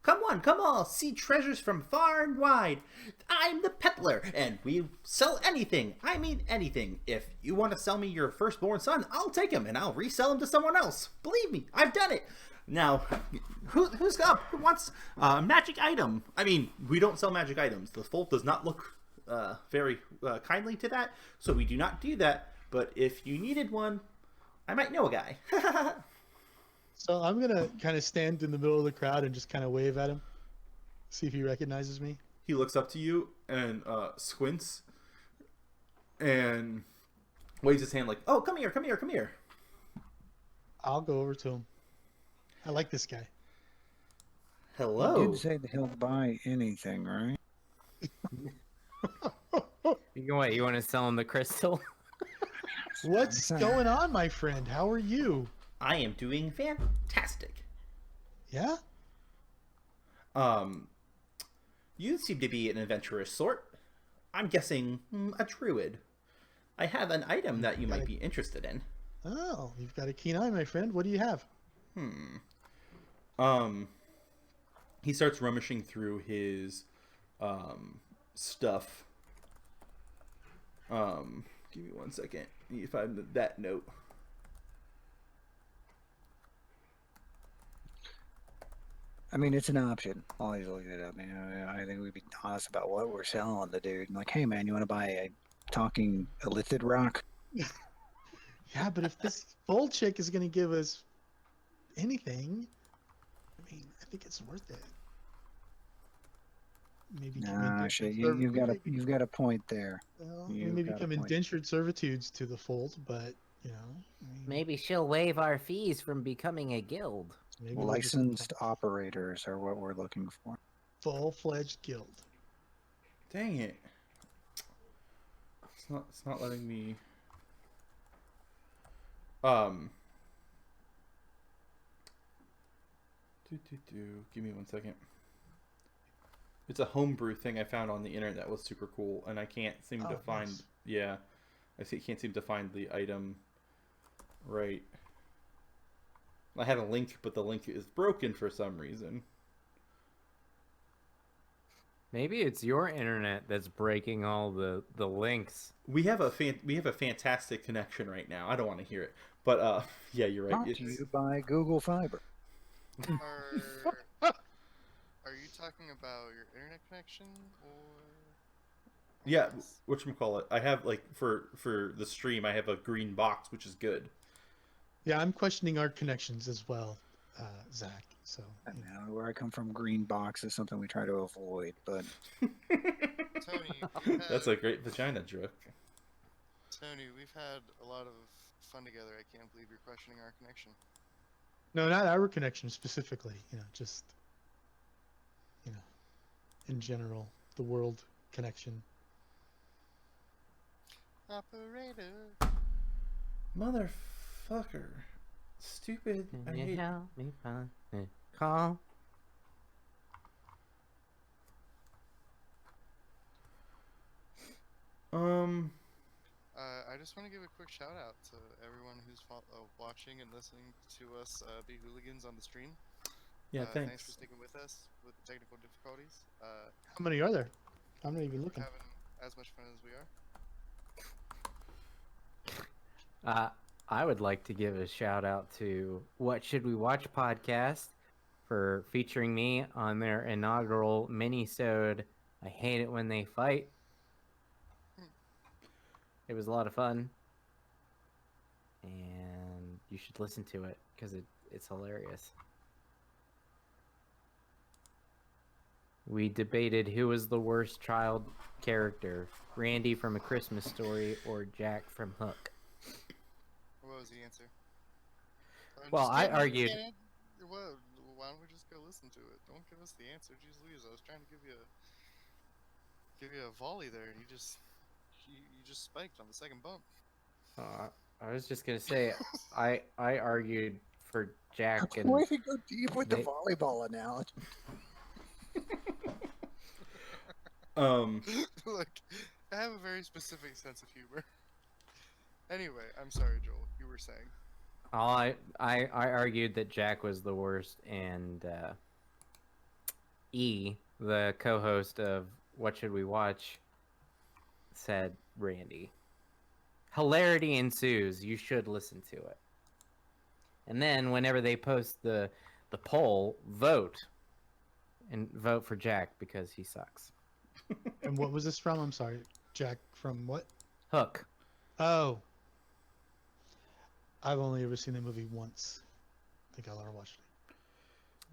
"Come on, come all, see treasures from far and wide. I'm the peddler, and we sell anything. I mean anything. If you want to sell me your firstborn son, I'll take him, and I'll resell him to someone else. Believe me, I've done it. Now, who's up? Who wants a magic item? I mean, we don't sell magic items. The Fold does not look very kindly to that, so we do not do that. But if you needed one, I might know a guy." So I'm gonna kind of stand in the middle of the crowd and just kind of wave at him, see if he recognizes me. He looks up to you and squints and waves his hand like, "Oh, come here, come here, come here." I'll go over to him. I like this guy. Hello. You did say that he'll buy anything, right? You want to sell him the crystal? What's going on, my friend? How are you? I am doing fantastic. Yeah? You seem to be an adventurous sort. I'm guessing a druid. I have an item that you might be interested in. Oh, you've got a keen eye, my friend. What do you have? He starts rummaging through his stuff. Give me 1 second. Let me find that note. I mean, it's an option. Always look it up. I think we'd be honest about what we're selling the dude. Like, hey, man, you want to buy a talking illithid rock? Yeah, but if this Fold chick is going to give us anything, I mean, I think it's worth it. Maybe Nah, shit, you've got a point there. Well, you've we may got a become point. indentured servitudes to the Fold, but you know, I mean, Maybe she'll waive our fees from becoming a guild. Maybe we'll just Licensed operators are what we're looking for. full-fledged guild. Dang it. It's not letting me. Give me 1 second. It's a homebrew thing I found on the internet that was super cool, and I can't seem to find. Nice. Yeah, can't seem to find the item. Right. I had a link, but the link is broken for some reason. Maybe it's your internet that's breaking all the links. We have a fantastic connection right now. I don't want to hear it, but yeah, you're right. Brought to you by Google Fiber. Are you talking about your internet connection or? Yeah, whatchamacallit. I have for the stream, I have a green box, which is good. Yeah, I'm questioning our connections as well, Zach. So I know where I come from, green box is something we try to avoid, but Tony, That's a great vagina joke. Tony, we've had a lot of fun together. I can't believe you're questioning our connection. no, not our connection specifically. Just in general, the world connection. Operator. Motherfucker. Stupid. I Can you hate... help me find a call? I just want to give a quick shout out to everyone who's watching and listening to us be hooligans on the stream. Yeah, Thanks thanks. for sticking with us with the technical difficulties. How many are there? I'm not even looking. Having as much fun as we are. I would like to give a shout out to What Should We Watch podcast for featuring me on their inaugural mini-sode, I Hate It When They Fight. It was a lot of fun. And you should listen to it because it's hilarious. We debated who was the worst child character, Randy from A Christmas Story or Jack from Hook. What was the answer? Well, I argued. Well, why don't we just go listen to it? Don't give us the answer. Jeez Louise, I was trying to give you a volley there, and you just spiked on the second bump. I was just gonna say, I argued for Jack and way to go deep with the volleyball analogy. Look, I have a very specific sense of humor. Anyway, I'm sorry, Joel. You were saying. I argued that Jack was the worst, and E, the co-host of What Should We Watch, said Randy. Hilarity ensues. You should listen to it. And then whenever they post the poll, vote. And vote for Jack because he sucks. And what was this from? I'm sorry. Jack from what? Hook. Oh. I've only ever seen the movie once. I think I'll ever watch it.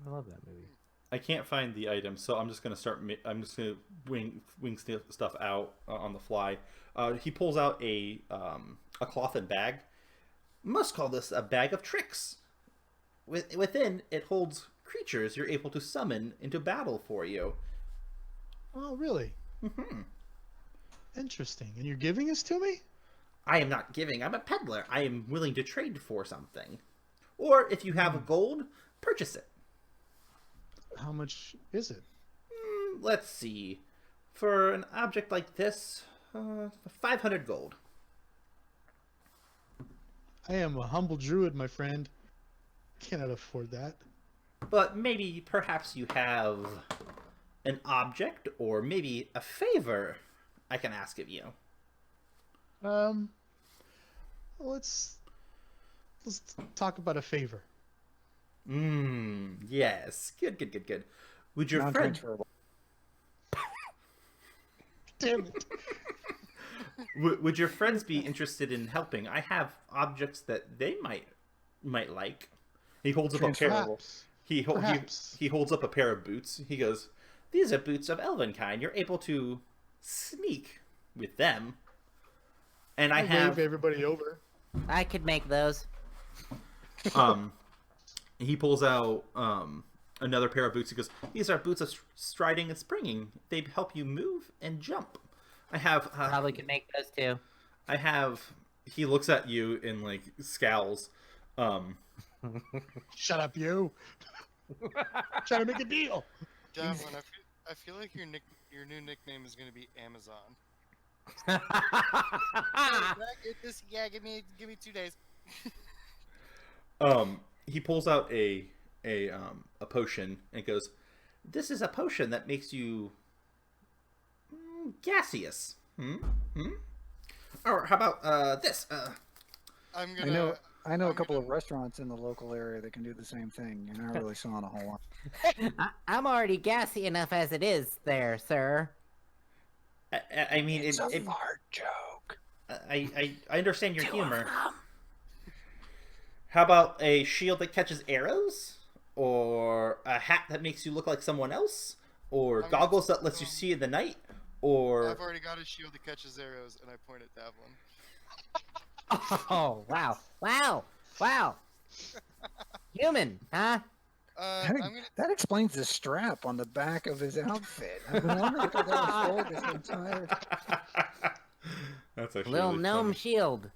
I love that movie. I can't find the item, so I'm just gonna I'm just gonna wing stuff out on the fly. He pulls out a cloth and bag. Must call this a bag of tricks. Within it holds creatures you're able to summon into battle for you. Oh, really? Mm-hmm. Interesting. And you're giving this to me? I am not giving. I'm a peddler. I am willing to trade for something, or if you have gold, purchase it. How much is it? Let's see. For an object like this, 500 gold. I am a humble druid, my friend. Cannot afford that. But maybe, perhaps you have an object or maybe a favor I can ask of you. Let's talk about a favor. Yes. Good. Would your friend... Non-transferable. Damn it. Would your friends be interested in helping? I have objects that they might like. He holds up a pair. Perhaps. He holds up a pair of boots. He goes, "These are boots of elven kind. You're able to sneak with them." And I have wave everybody over. I could make those. He pulls out another pair of boots. He goes, "These are boots of striding and springing. They help you move and jump. I have Probably could make those too. I have." He looks at you and like scowls. Shut up, you. Trying to make a deal. Devlin, I feel like your new nickname is gonna be Amazon. Give me 2 days. He pulls out a potion and goes, "This is a potion that makes you gaseous. Or how about this? I'm gonna. I know a I'm couple gonna- of restaurants in the local area that can do the same thing. You're not really selling a whole lot. I'm already gassy enough as it is, there, sir. I mean, It's a fart joke. I understand your humor. How about a shield that catches arrows? Or a hat that makes you look like someone else? Or I'm goggles gonna- that lets you see in the night? Or I've already got a shield that catches arrows, and I point at Devlin. Oh, wow. Human, huh? I'm gonna. That explains the strap on the back of his outfit. I've been wondering if I got a fold this entire. That's actually Little really gnome funny. shield.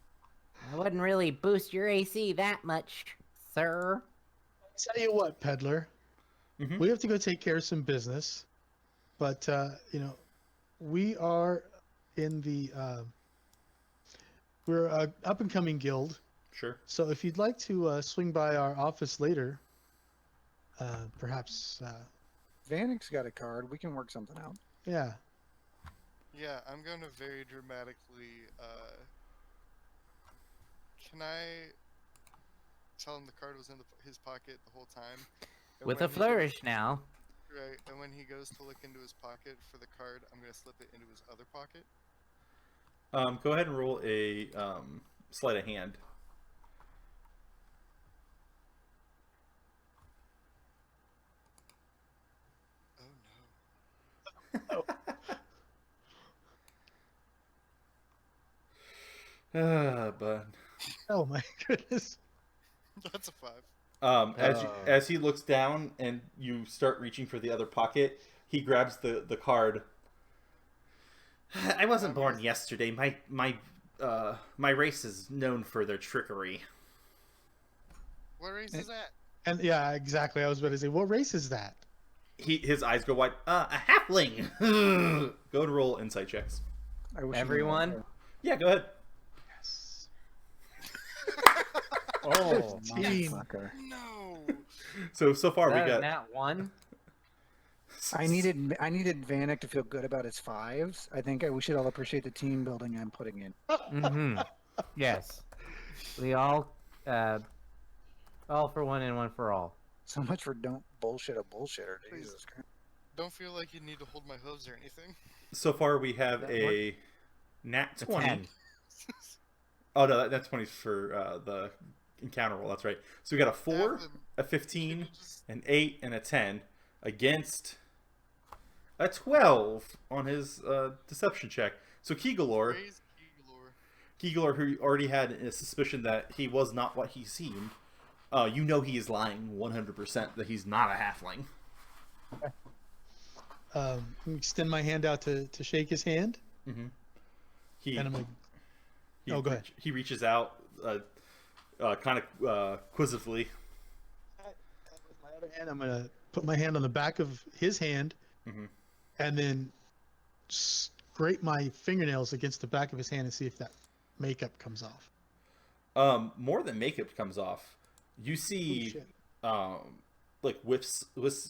I wouldn't really boost your AC that much, sir. Tell you what, peddler. Mhm. We have to go take care of some business, but we are in the we're a up and coming guild. Sure. So if you'd like to swing by our office later, perhaps Vanek's got a card. We can work something out. yeah. Yeah, I'm gonna very dramatically. Can I tell him the card was in his pocket the whole time? And With when a he flourish now. Right, and when he goes to look into his pocket for the card, I'm gonna slip it into his other pocket. Go ahead and roll a sleight of hand. Oh no. But Oh my goodness. That's a 5. as he looks down and you start reaching for the other pocket, he grabs the card. I wasn't born yesterday. My race is known for their trickery. What race is that? And yeah, exactly. I was about to say, what race is that? His eyes go wide. A halfling. Go and roll insight checks. I wish you Everyone? knew. Yeah, go ahead. Yes. Oh, 15. Motherfucker. No. So far we that got. not one. I needed Vanek to feel good about his fives. I think we should all appreciate the team building I'm putting in. Mm-hmm. Yes. We all for one and one for all. So much for don't bullshit a bullshitter. Please. Jesus Christ. Don't feel like you need to hold my hooves or anything. So far we have That a nat A 20. 10. Oh no, that's 20 for the encounter roll. That's right. So we got a 4, Devlin, a can 15, you just- an 8, and a 10 against a 12 on his deception check. So Kegalor, Praise Kegalor. Kegalor, who already had a suspicion that he was not what he seemed, you know he is lying 100% that he's not a halfling. Extend my hand out to shake his hand, Mm-hmm. He, and I'm like, he, oh, go ahead. he reaches out, kind of quizzically. with my other hand, I'm gonna put my hand on the back of his hand, Mhm. and then scrape my fingernails against the back of his hand and see if that makeup comes off. More than makeup comes off, you Oh, see shit. like whiffs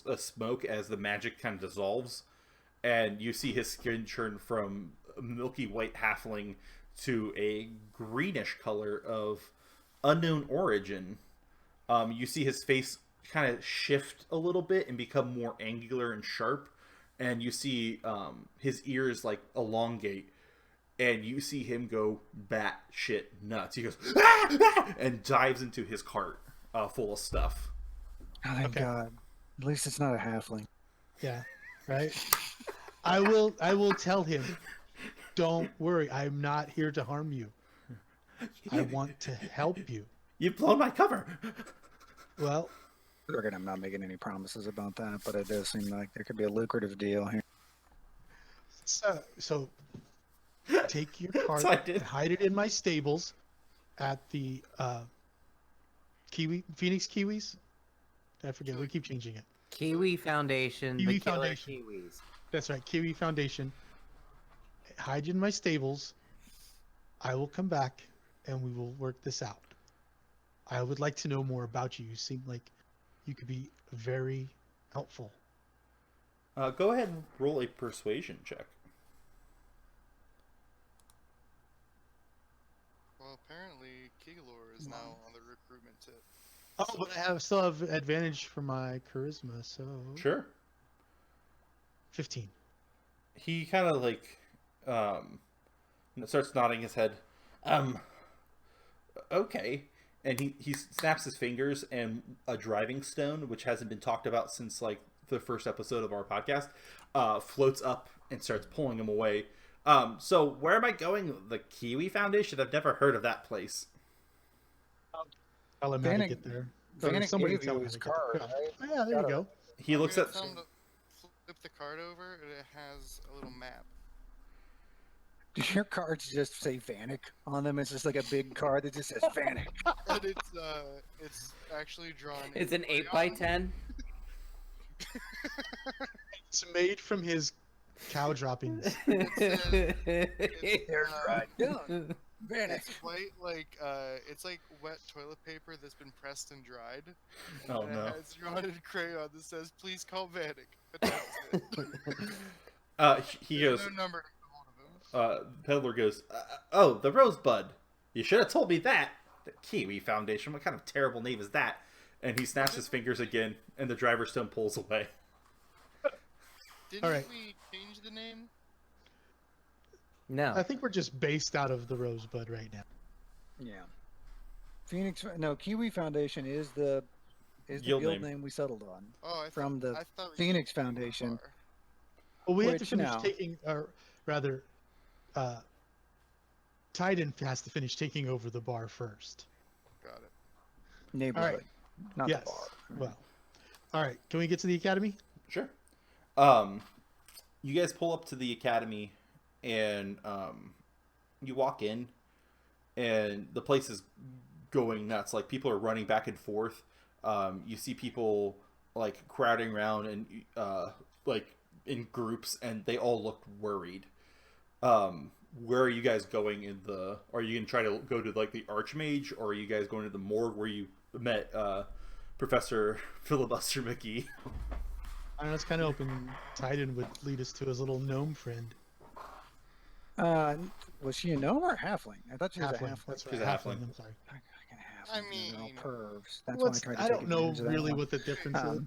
of smoke as the magic kind of dissolves, and you see his skin turn from a milky white halfling to a greenish color of unknown origin. You see his face kind of shift a little bit and become more angular and sharp, and you see his ears like elongate, and you see him go batshit nuts. He goes "Ah! Ah!" and dives into his cart full of stuff. Oh, thank Okay. God. At least it's not a halfling. Yeah, right. I will tell him. Don't worry, I'm not here to harm you. I want to help you. You've blown my cover. Well, I'm not making any promises about that, but it does seem like there could be a lucrative deal here. So take your cart So I and did. hide it in my stables at the Phoenix Kiwis. I forget. We keep changing it. Kiwi Foundation, Kiwi the killer Foundation. Kiwis. That's right, Kiwi Foundation. Hide in my stables. I will come back and we will work this out. I would like to know more about you. You seem like you could be very helpful. Go ahead and roll a persuasion check. Well, apparently Keylor is now on the recruitment tip. Oh, but I still have advantage for my charisma, so Sure. 15. He kind of like starts nodding his head. Okay. And he snaps his fingers, and a driving stone, which hasn't been talked about since like the first episode of our podcast, floats up and starts pulling him away. So where am I going? The Kiwi Foundation? I've never heard of that place. Tell him how to Vanek- get there. Vanek Somebody gave tell you him his how to get card, there. right? Oh, yeah, there you go. He looks at. Tell him to flip the card over, and it has a little map. Do your cards just say Vanek on them? It's just like a big card that just says Vanek. And it's actually drawn. It's in an 8 crayon. by 10. It's made from his cow droppings. There's right done. Vanek. It's white, like it's like wet toilet paper that's been pressed and dried. Oh And no. it has drawn in crayon that says, "Please call Vanek." But that's it. He There's goes. no number to get hold of him. Peddler goes. Oh, the Rosebud. You should have told me that. The Kiwi Foundation. What kind of terrible name is that? And he snaps his fingers again, and the driver stone pulls away. Didn't Alright. we change the name? No. I think we're just based out of the Rosebud right now. Yeah. Kiwi Foundation is the Guild guild name. name we settled on. Oh, From the I thought we Phoenix changed the Foundation. bar. Well, we have to Which finish now- taking, or rather, Titan has to finish taking over the bar first. Got it. Neighborhood, not Yes. the bar. Well, all right. Can we get to the academy? Sure. You guys pull up to the academy, and you walk in, and the place is going nuts. Like, people are running back and forth. You see people like crowding around and like in groups, and they all look worried. Where are you guys going in the? Are you gonna try to go to like the Archmage, or are you guys going to the morgue where you met Professor Filibuster McGee? I know it's kind of open. Titan would lead us to his little gnome friend. Was she a gnome or a halfling? I thought she was a Halfling. halfling. That's right. She's a halfling. I'm sorry. I mean- they're all pervs. That's Well, why I tried to I take don't know advantage of that really one. what the difference is.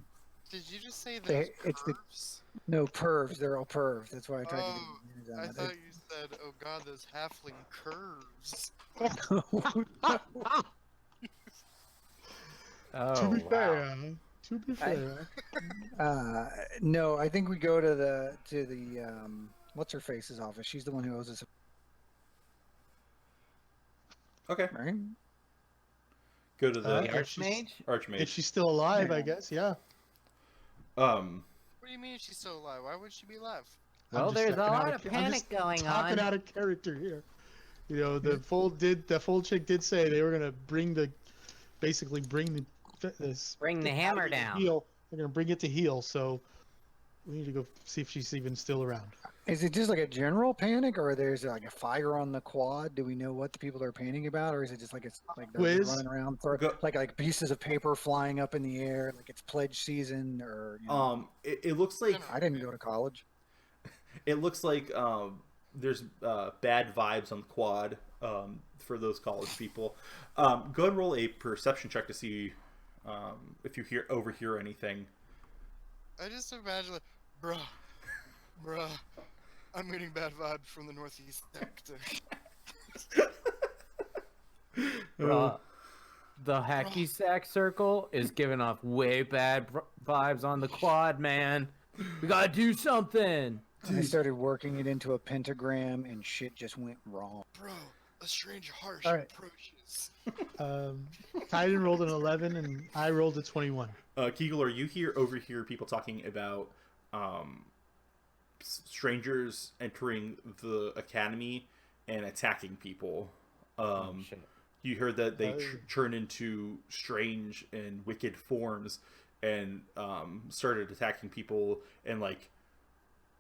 Did you just say They- that? it's the- Pervs? No, pervs. They're all pervs. That's why I tried to Oh, take advantage I of thought you said, "Oh God, those halfling curves." that. Oh, To be wow. fair, to be fair, No, I think we go to the what's her face's office. She's the one who owes us, Okay. right? Go to the The if she's- Archmage? Archmage. if she's still alive, I Yeah. guess. Yeah. What do you mean she's still alive? Why would she be alive? I'm Well, just there's a talking out lot of I'm panic just going talking on. out of character here. You know, the full chick did say they were gonna basically bring this Bring the thing out hammer of the down. heel. They're gonna bring it to heel, so we need to go see if she's even still around. Is it just like a general panic, or there's like a fire on the quad? Do we know what the people are panicking about, or is it just like it's like they're Quiz? running around, Go- like pieces of paper flying up in the air, like it's pledge season, or you know, It looks like I didn't go to college. there's bad vibes on the quad for those college people. Go ahead and roll a perception check to see if you overhear anything. I just imagine, like, bruh, I'm getting bad vibes from the northeast sector. The hacky sack circle is giving off way bad vibes on the quad, man. We gotta do something. I started working it into a pentagram, and shit just went wrong. Bro, a strange harsh All right. approaches. Titan rolled an 11 and I rolled a 21. Kegel, you overhear people talking about strangers entering the academy and attacking people. Shit. You heard that they Oh. turn into strange and wicked forms and started attacking people and like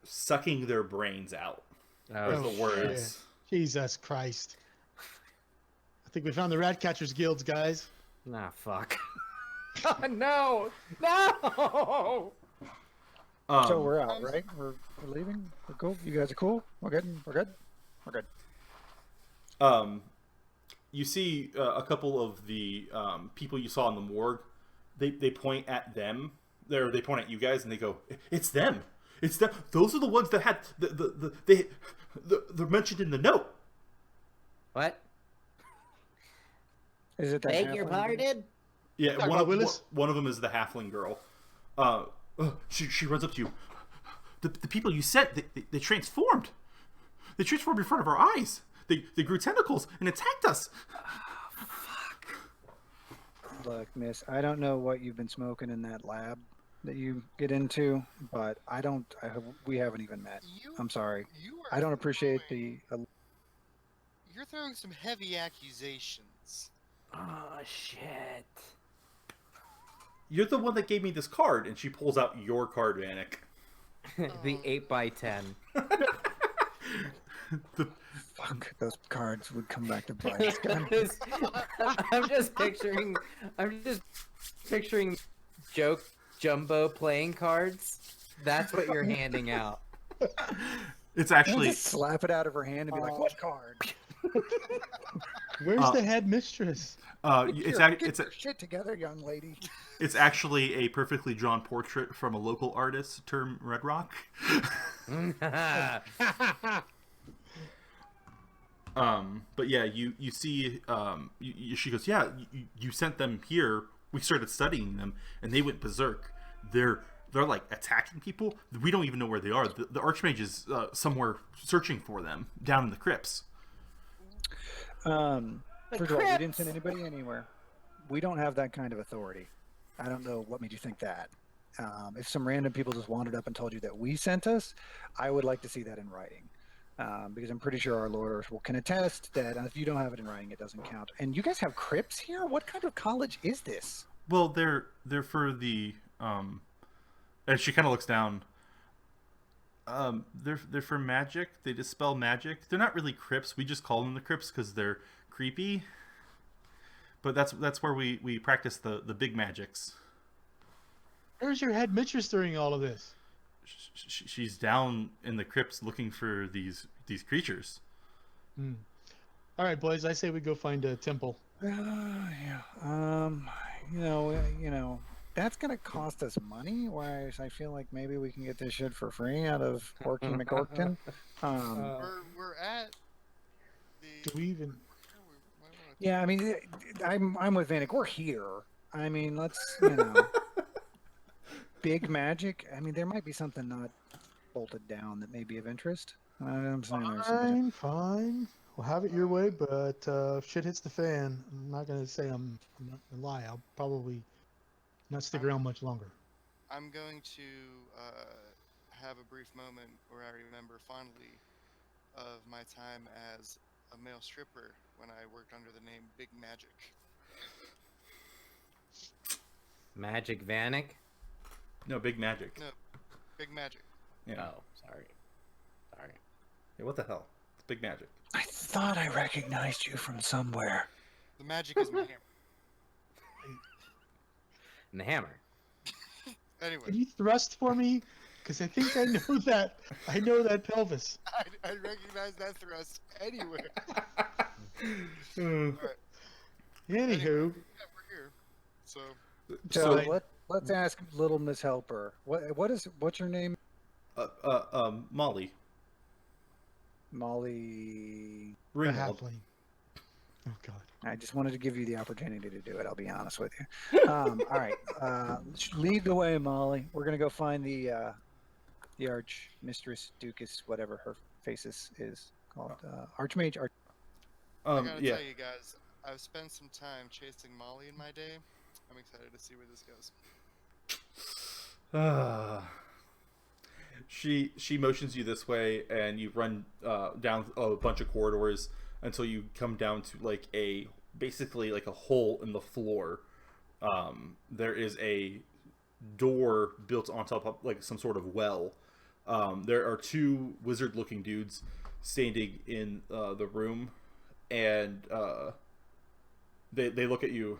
sucking their brains out. That's Oh, the words. shit. Jesus Christ. I think we found the Ratcatchers Guilds, guys. Nah, fuck. No! No! So we're out, right? We're leaving. We're cool. You guys are cool. We're good. We're good. We're good. You see a couple of the people you saw in the morgue. They point at them. They point at you guys and they go, "It's them. It's them. Those are the ones that had they're mentioned in the note." What? Is it that? Beg your halfling dude? pardon? Yeah, Talking one about of Willis? one of them is the halfling girl. She runs up to you. The people you sent, they transformed. They transformed in front of our eyes. They grew tentacles and attacked us. Look, miss, I don't know what you've been smoking in that lab that you get into, but we haven't even met. I'm sorry. You I are don't appreciate throwing- the. You're throwing some heavy accusations. Oh, shit. You're the one that gave me this card, and she pulls out your card, Vanek. The 8x10. Fuck, those cards would come back to bite us. God. I'm just picturing joke jumbo playing cards. That's what you're handing out. It's I'll actually just slap it out of her hand and be like, "What card?" Where's the headmistress? Get your shit together, young lady. it's actually a perfectly drawn portrait from a local artist termed Red Rock. But yeah, you see, she goes, yeah, you sent them here. We started studying them, and they went berserk. They're like attacking people. We don't even know where they are. The Archmage is somewhere searching for them down in the crypts. First of all, we didn't send anybody anywhere. We don't have that kind of authority. I don't know what made you think that. If some random people just wandered up and told you that we sent us, I would like to see that in writing. Because I'm pretty sure our lords can attest that if you don't have it in writing, it doesn't count. And you guys have crypts here? What kind of college is this? Well, they're for the and she kind of looks down. They're for magic. They dispel magic. They're not really crypts. We just call them the crypts because they're creepy. But that's where we practice the big magics. Where's your headmistress during all of this? She's down in the crypts looking for these creatures. All right, boys. I say we go find a temple. Yeah. You know, that's gonna cost us money. Whereas I feel like maybe we can get this shit for free out of Orky McOrkton. We're at the. Do we even? Yeah, I mean, I'm with Vanek. We're here. I mean, let's big magic. I mean, there might be something not bolted down that may be of interest. I'm saying there's something. Fine. We'll have it your way, but if shit hits the fan, I'm not gonna say I'm not gonna lie. I'll probably not stick around much longer. I'm going to have a brief moment where I remember fondly of my time as a male stripper when I worked under the name Big Magic. Magic Vanek? No, big magic. No, Big Magic. Yeah. Oh, sorry. Yeah, what the hell? It's big magic. I thought I recognized you from somewhere. The magic is my hammer. And the hammer. Anyway, Can you thrust for me? Because I think I know that. I know that pelvis. I recognize that thrust anywhere. Anywho, Yeah, we're here. So, So let's ask little Miss Helper. What's your name? Molly. Molly. the Ringwald. halfling. Oh God. I just wanted to give you the opportunity to do it. I'll be honest with you. All right. Lead the way, Molly. We're gonna go find the arch mistress, Duchess, whatever her faces is called. Archmage. I gotta Yeah. tell you guys, I've spent some time chasing Molly in my day. I'm excited to see where this goes. She motions you this way, and you run down a bunch of corridors until you come down to like basically like a hole in the floor. There is a door built on top of like some sort of well. There are two wizard-looking dudes standing in the room, and they look at you.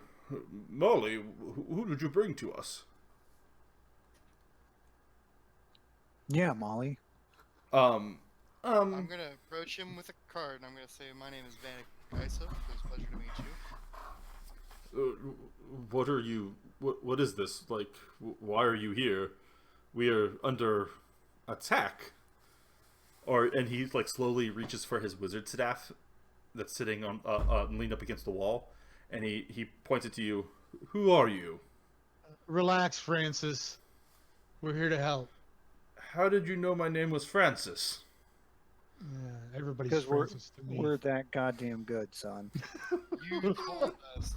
Molly, who did you bring to us? Yeah, Molly. I'm gonna approach him with a card, and I'm gonna say, "My name is Vanek Kaisa. It was a pleasure to meet you." What are you? What is this? Like, why are you here? We are under attack. And he like slowly reaches for his wizard staff that's sitting on leaned up against the wall, and he points it to you. Who are you? Relax, Francis. We're here to help. How did you know my name was Francis? Yeah, everybody's Because Francis to me. we're that goddamn good, son. You told us.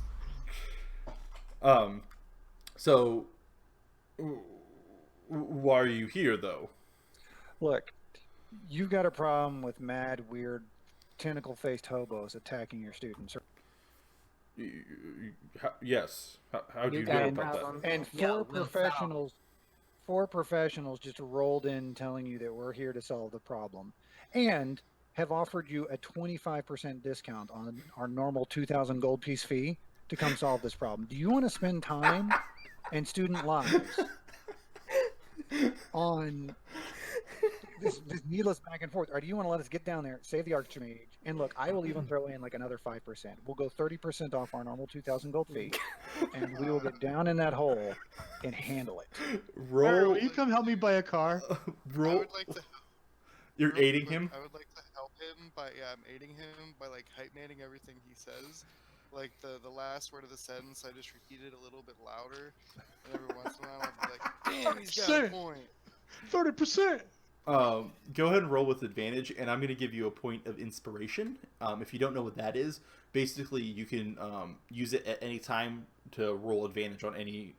So why are you here though? Look, you've got a problem with mad, weird, tentacle-faced hobos attacking your students. Yes. How do you know got a about that? problem. And Yeah, four professionals just rolled in telling you that we're here to solve the problem, and have offered you a 25% discount on our normal 2,000 gold piece fee to come solve this problem. Do you want to spend time and student lives on this needless back and forth, or do you want to let us get down there, save the Archmage, and look, I will even throw in like another 5%. We'll go 30% off our normal 2,000 gold fee, and we will get down in that hole and handle it. Barry, Roll. will you come help me buy a car? I Roll. would like to. You're real aiding quick, him. I would like to help him by I'm aiding him by like hype manning everything he says. Like the last word of the sentence, I just repeat it a little bit louder, and every once in a while I'll be like, "Damn, he's got a point." 30%. Go ahead and roll with advantage, and I'm going to give you a point of inspiration. If you don't know what that is, basically you can use it at any time to roll advantage on any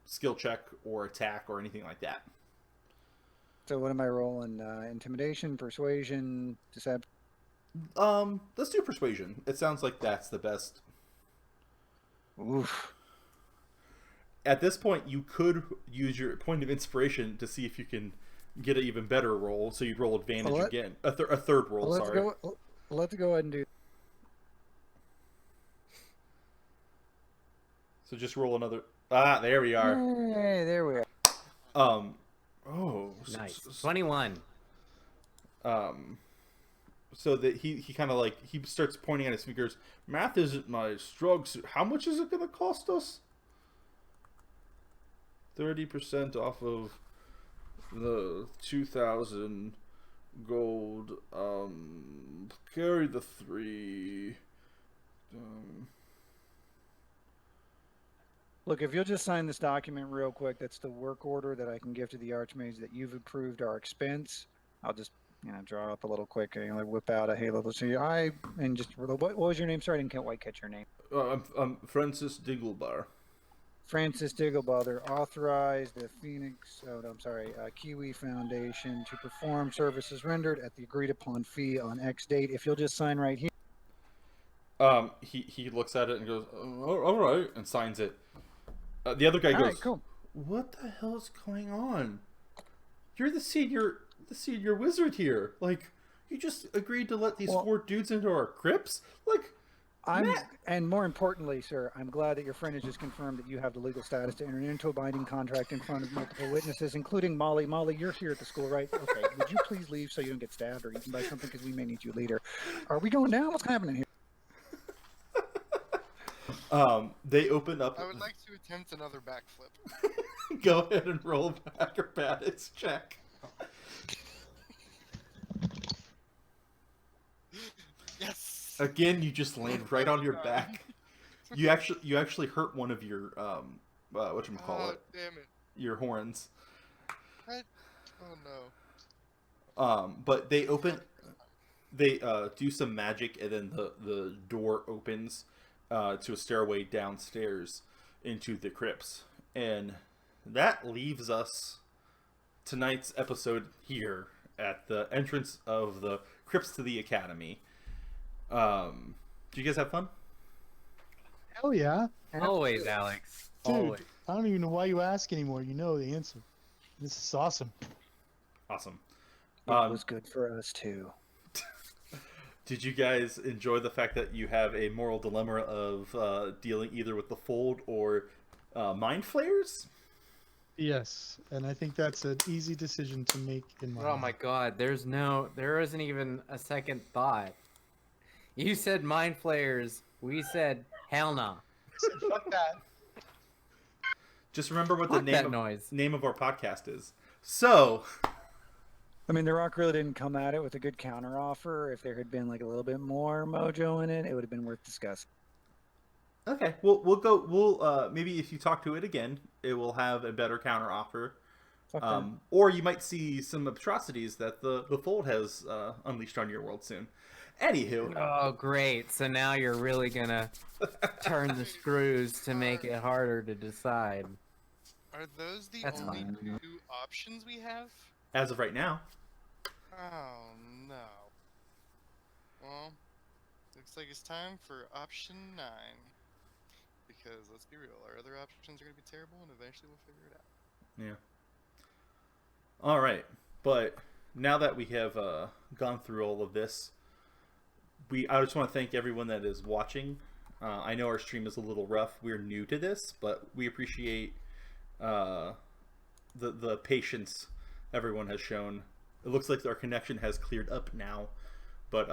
skill check or attack or anything like that. So what am I rolling? Intimidation, persuasion, deception? Let's do persuasion. It sounds like that's the best. Oof. At this point, you could use your point of inspiration to see if you can get an even better roll. So you'd roll advantage again. A third roll, sorry. Let's go ahead and do. So just roll another. Ah, there we are. Hey, there we are. Oh, Nice. 21. So that he kind of like he starts pointing at his fingers. Math isn't my strong suit. How much is it going to cost us? 30% off of the 2,000 gold. Carry the 3. Look, if you'll just sign this document real quick, that's the work order that I can give to the Archmage that you've approved our expense. I'll just, draw up a little quick, whip out a halo. Let's see, and just, what was your name? Sorry, I didn't quite catch your name. I'm Francis Digglebar. Francis Digglebother, authorized the Kiwi Foundation to perform services rendered at the agreed upon fee on X date. If you'll just sign right here. He looks at it and goes, all right, and signs it. The other guy goes, Right, cool. What the hell is going on? You're the senior wizard here. Like, you just agreed to let these 4 dudes into our crypts? Like, and more importantly, sir, I'm glad that your friend has just confirmed that you have the legal status to enter into a binding contract in front of multiple witnesses, including Molly. Molly, you're here at the school, right? Okay. Would you please leave so you don't get stabbed or eaten by something, because we may need you later. Are we going down? What's happening here? They open up. I would like to attempt another backflip. Go ahead and roll an acrobatics check. Yes. Again, you just land right on your back. You actually hurt one of your whatchamacallit? Damn it. Your horns. What? Oh no. But they do some magic, and then the door opens, to a stairway downstairs into the crypts. And that leaves us tonight's episode here at the entrance of the crypts to the academy. Do you guys have fun? Hell yeah. Always, Alex. Dude, Always. I don't even know why you ask anymore. You know the answer. This is awesome. Awesome. It was good for us too. Did you guys enjoy the fact that you have a moral dilemma of dealing either with the fold or mind flayers? Yes, and I think that's an easy decision to make in my Oh mind. my god, there isn't even a second thought. You said mind flayers, we said hell no. Fuck that. Just remember what Fuck the that noise. name of our podcast is. So, I mean, The Rock really didn't come at it with a good counter offer. If there had been like a little bit more mojo in it, it would have been worth discussing. okay, we'll go. We'll maybe if you talk to it again, it will have a better counter offer. Fuck that. Or you might see some atrocities that the fold has unleashed on your world soon. Anywho, Oh great, so now you're really gonna turn the screws to make it harder to decide. Are those the That's only fine. 2 options we have? as of right now, Oh no. Well, looks like it's time for option 9. Because let's be real, our other options are gonna be terrible, and eventually we'll figure it out. yeah. All right, but now that we have gone through all of this, I just want to thank everyone that is watching. I know our stream is a little rough. We're new to this, but we appreciate the patience everyone has shown. It looks like our connection has cleared up now, but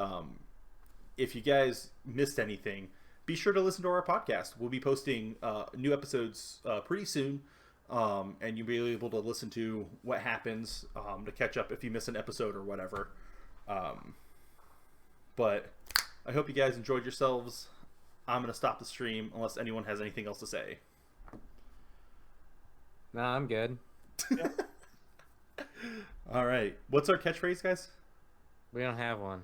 if you guys missed anything, be sure to listen to our podcast. We'll be posting new episodes pretty soon, and you'll be able to listen to what happens to catch up if you miss an episode or whatever. But I hope you guys enjoyed yourselves. I'm going to stop the stream unless anyone has anything else to say. Nah, I'm good. All right. What's our catchphrase, guys? We don't have one.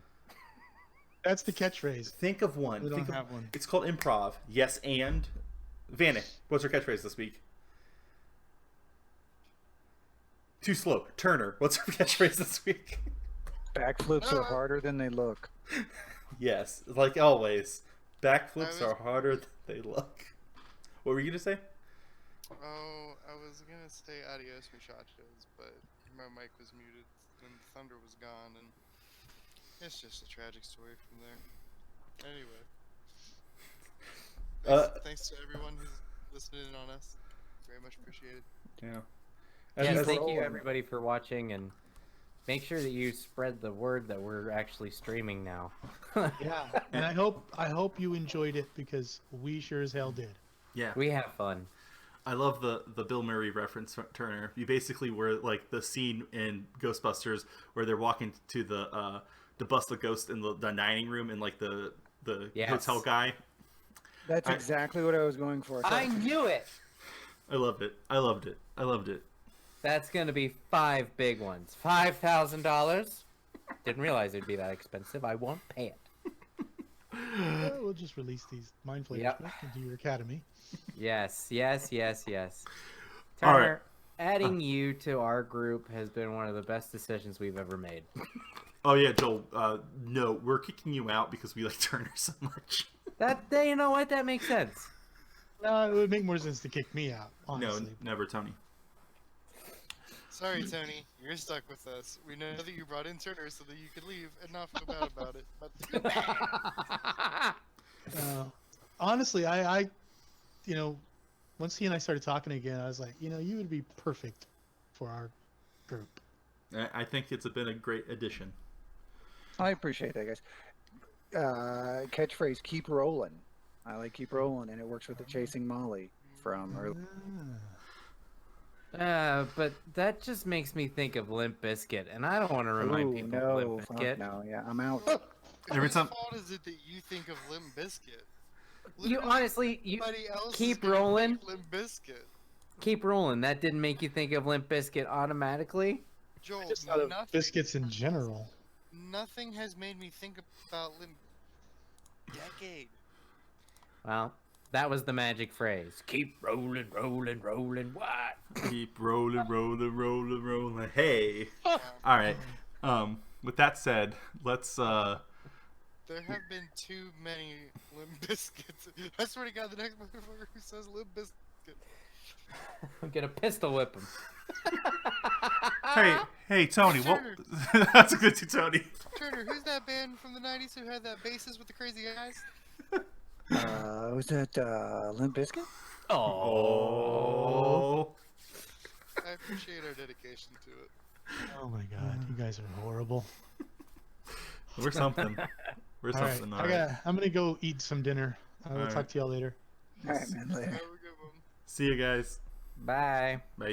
That's the catchphrase. Think of one. We don't Think of, have one. It's called improv. Yes, and Vanek. What's our catchphrase this week? Too slow. Turner. What's our catchphrase this week? Backflips are harder than they look. Yes, like always. Backflips I was- are harder than they look. What were you gonna say? Oh, I was gonna say adios muchachos, but my mic was muted when Thunder was gone, and it's just a tragic story from there. Anyway. Thanks to everyone who's listening in on us. Very much appreciated. Yeah. Yes, As- thank you everybody for watching, and make sure that you spread the word that we're actually streaming now. Yeah, and I hope you enjoyed it because we sure as hell did. yeah. We have fun. I love the Bill Murray reference, Turner. You basically were like the scene in Ghostbusters where they're walking to the to bust the ghost in the dining room and like the Yes. hotel guy. That's exactly what I was going for. I knew it! I loved it. I loved it. I loved it. That's gonna be 5 big ones. $5,000. Didn't realize it'd be that expensive. I won't pay it. Well, we'll just release these mind flayers Yep. back into your academy. Yes, yes, yes, yes. All right. Turner, adding you to our group has been one of the best decisions we've ever made. Oh yeah, Joel. No, we're kicking you out because we like Turner so much. You know what? That makes sense. It would make more sense to kick me out, honestly. No, never, Tony. Sorry, Tony, you're stuck with us. We know that you brought in Turner so that you could leave and not feel bad about it. But too bad. Honestly, I once he and I started talking again, I was like, you would be perfect for our group. I think it's been a great addition. I appreciate that, guys. Catchphrase: keep rolling. I like keep rolling, and it works with the chasing Molly from early. But that just makes me think of Limp Bizkit, and I don't want to remind Ooh, people no, of Limp fuck Bizkit. no, yeah, I'm out. Every Whose time- fault is it that you think of Limp Bizkit? You honestly, you Everybody else keep is gonna rolling. think Limp Bizkit. keep rolling. That didn't make you think of Limp Bizkit automatically? Joel, Just thought of nothing, biscuits in general. nothing has made me think about Limp decade. Well, that was the magic phrase. Keep rolling, rolling, rolling. What? Keep rolling, rolling, rolling, rolling. Hey. All right. With that said, let's. There have been too many Limp Biscuits. I swear to God, the next motherfucker who says Limp Biscuit. I'm gonna pistol whip him. Hey, Tony. What? Turner. That's a good to Tony. Turner, who's that band from the 90s who had that bassist with the crazy eyes? Was that Limp Bizkit? Oh. I appreciate our dedication to it. Oh my god, you guys are horrible. We're something. We're All right, something. All right. I'm gonna go eat some dinner. We'll All talk right. to y'all later. All right, man. Later. Have a good one. See you guys. Bye. Bye.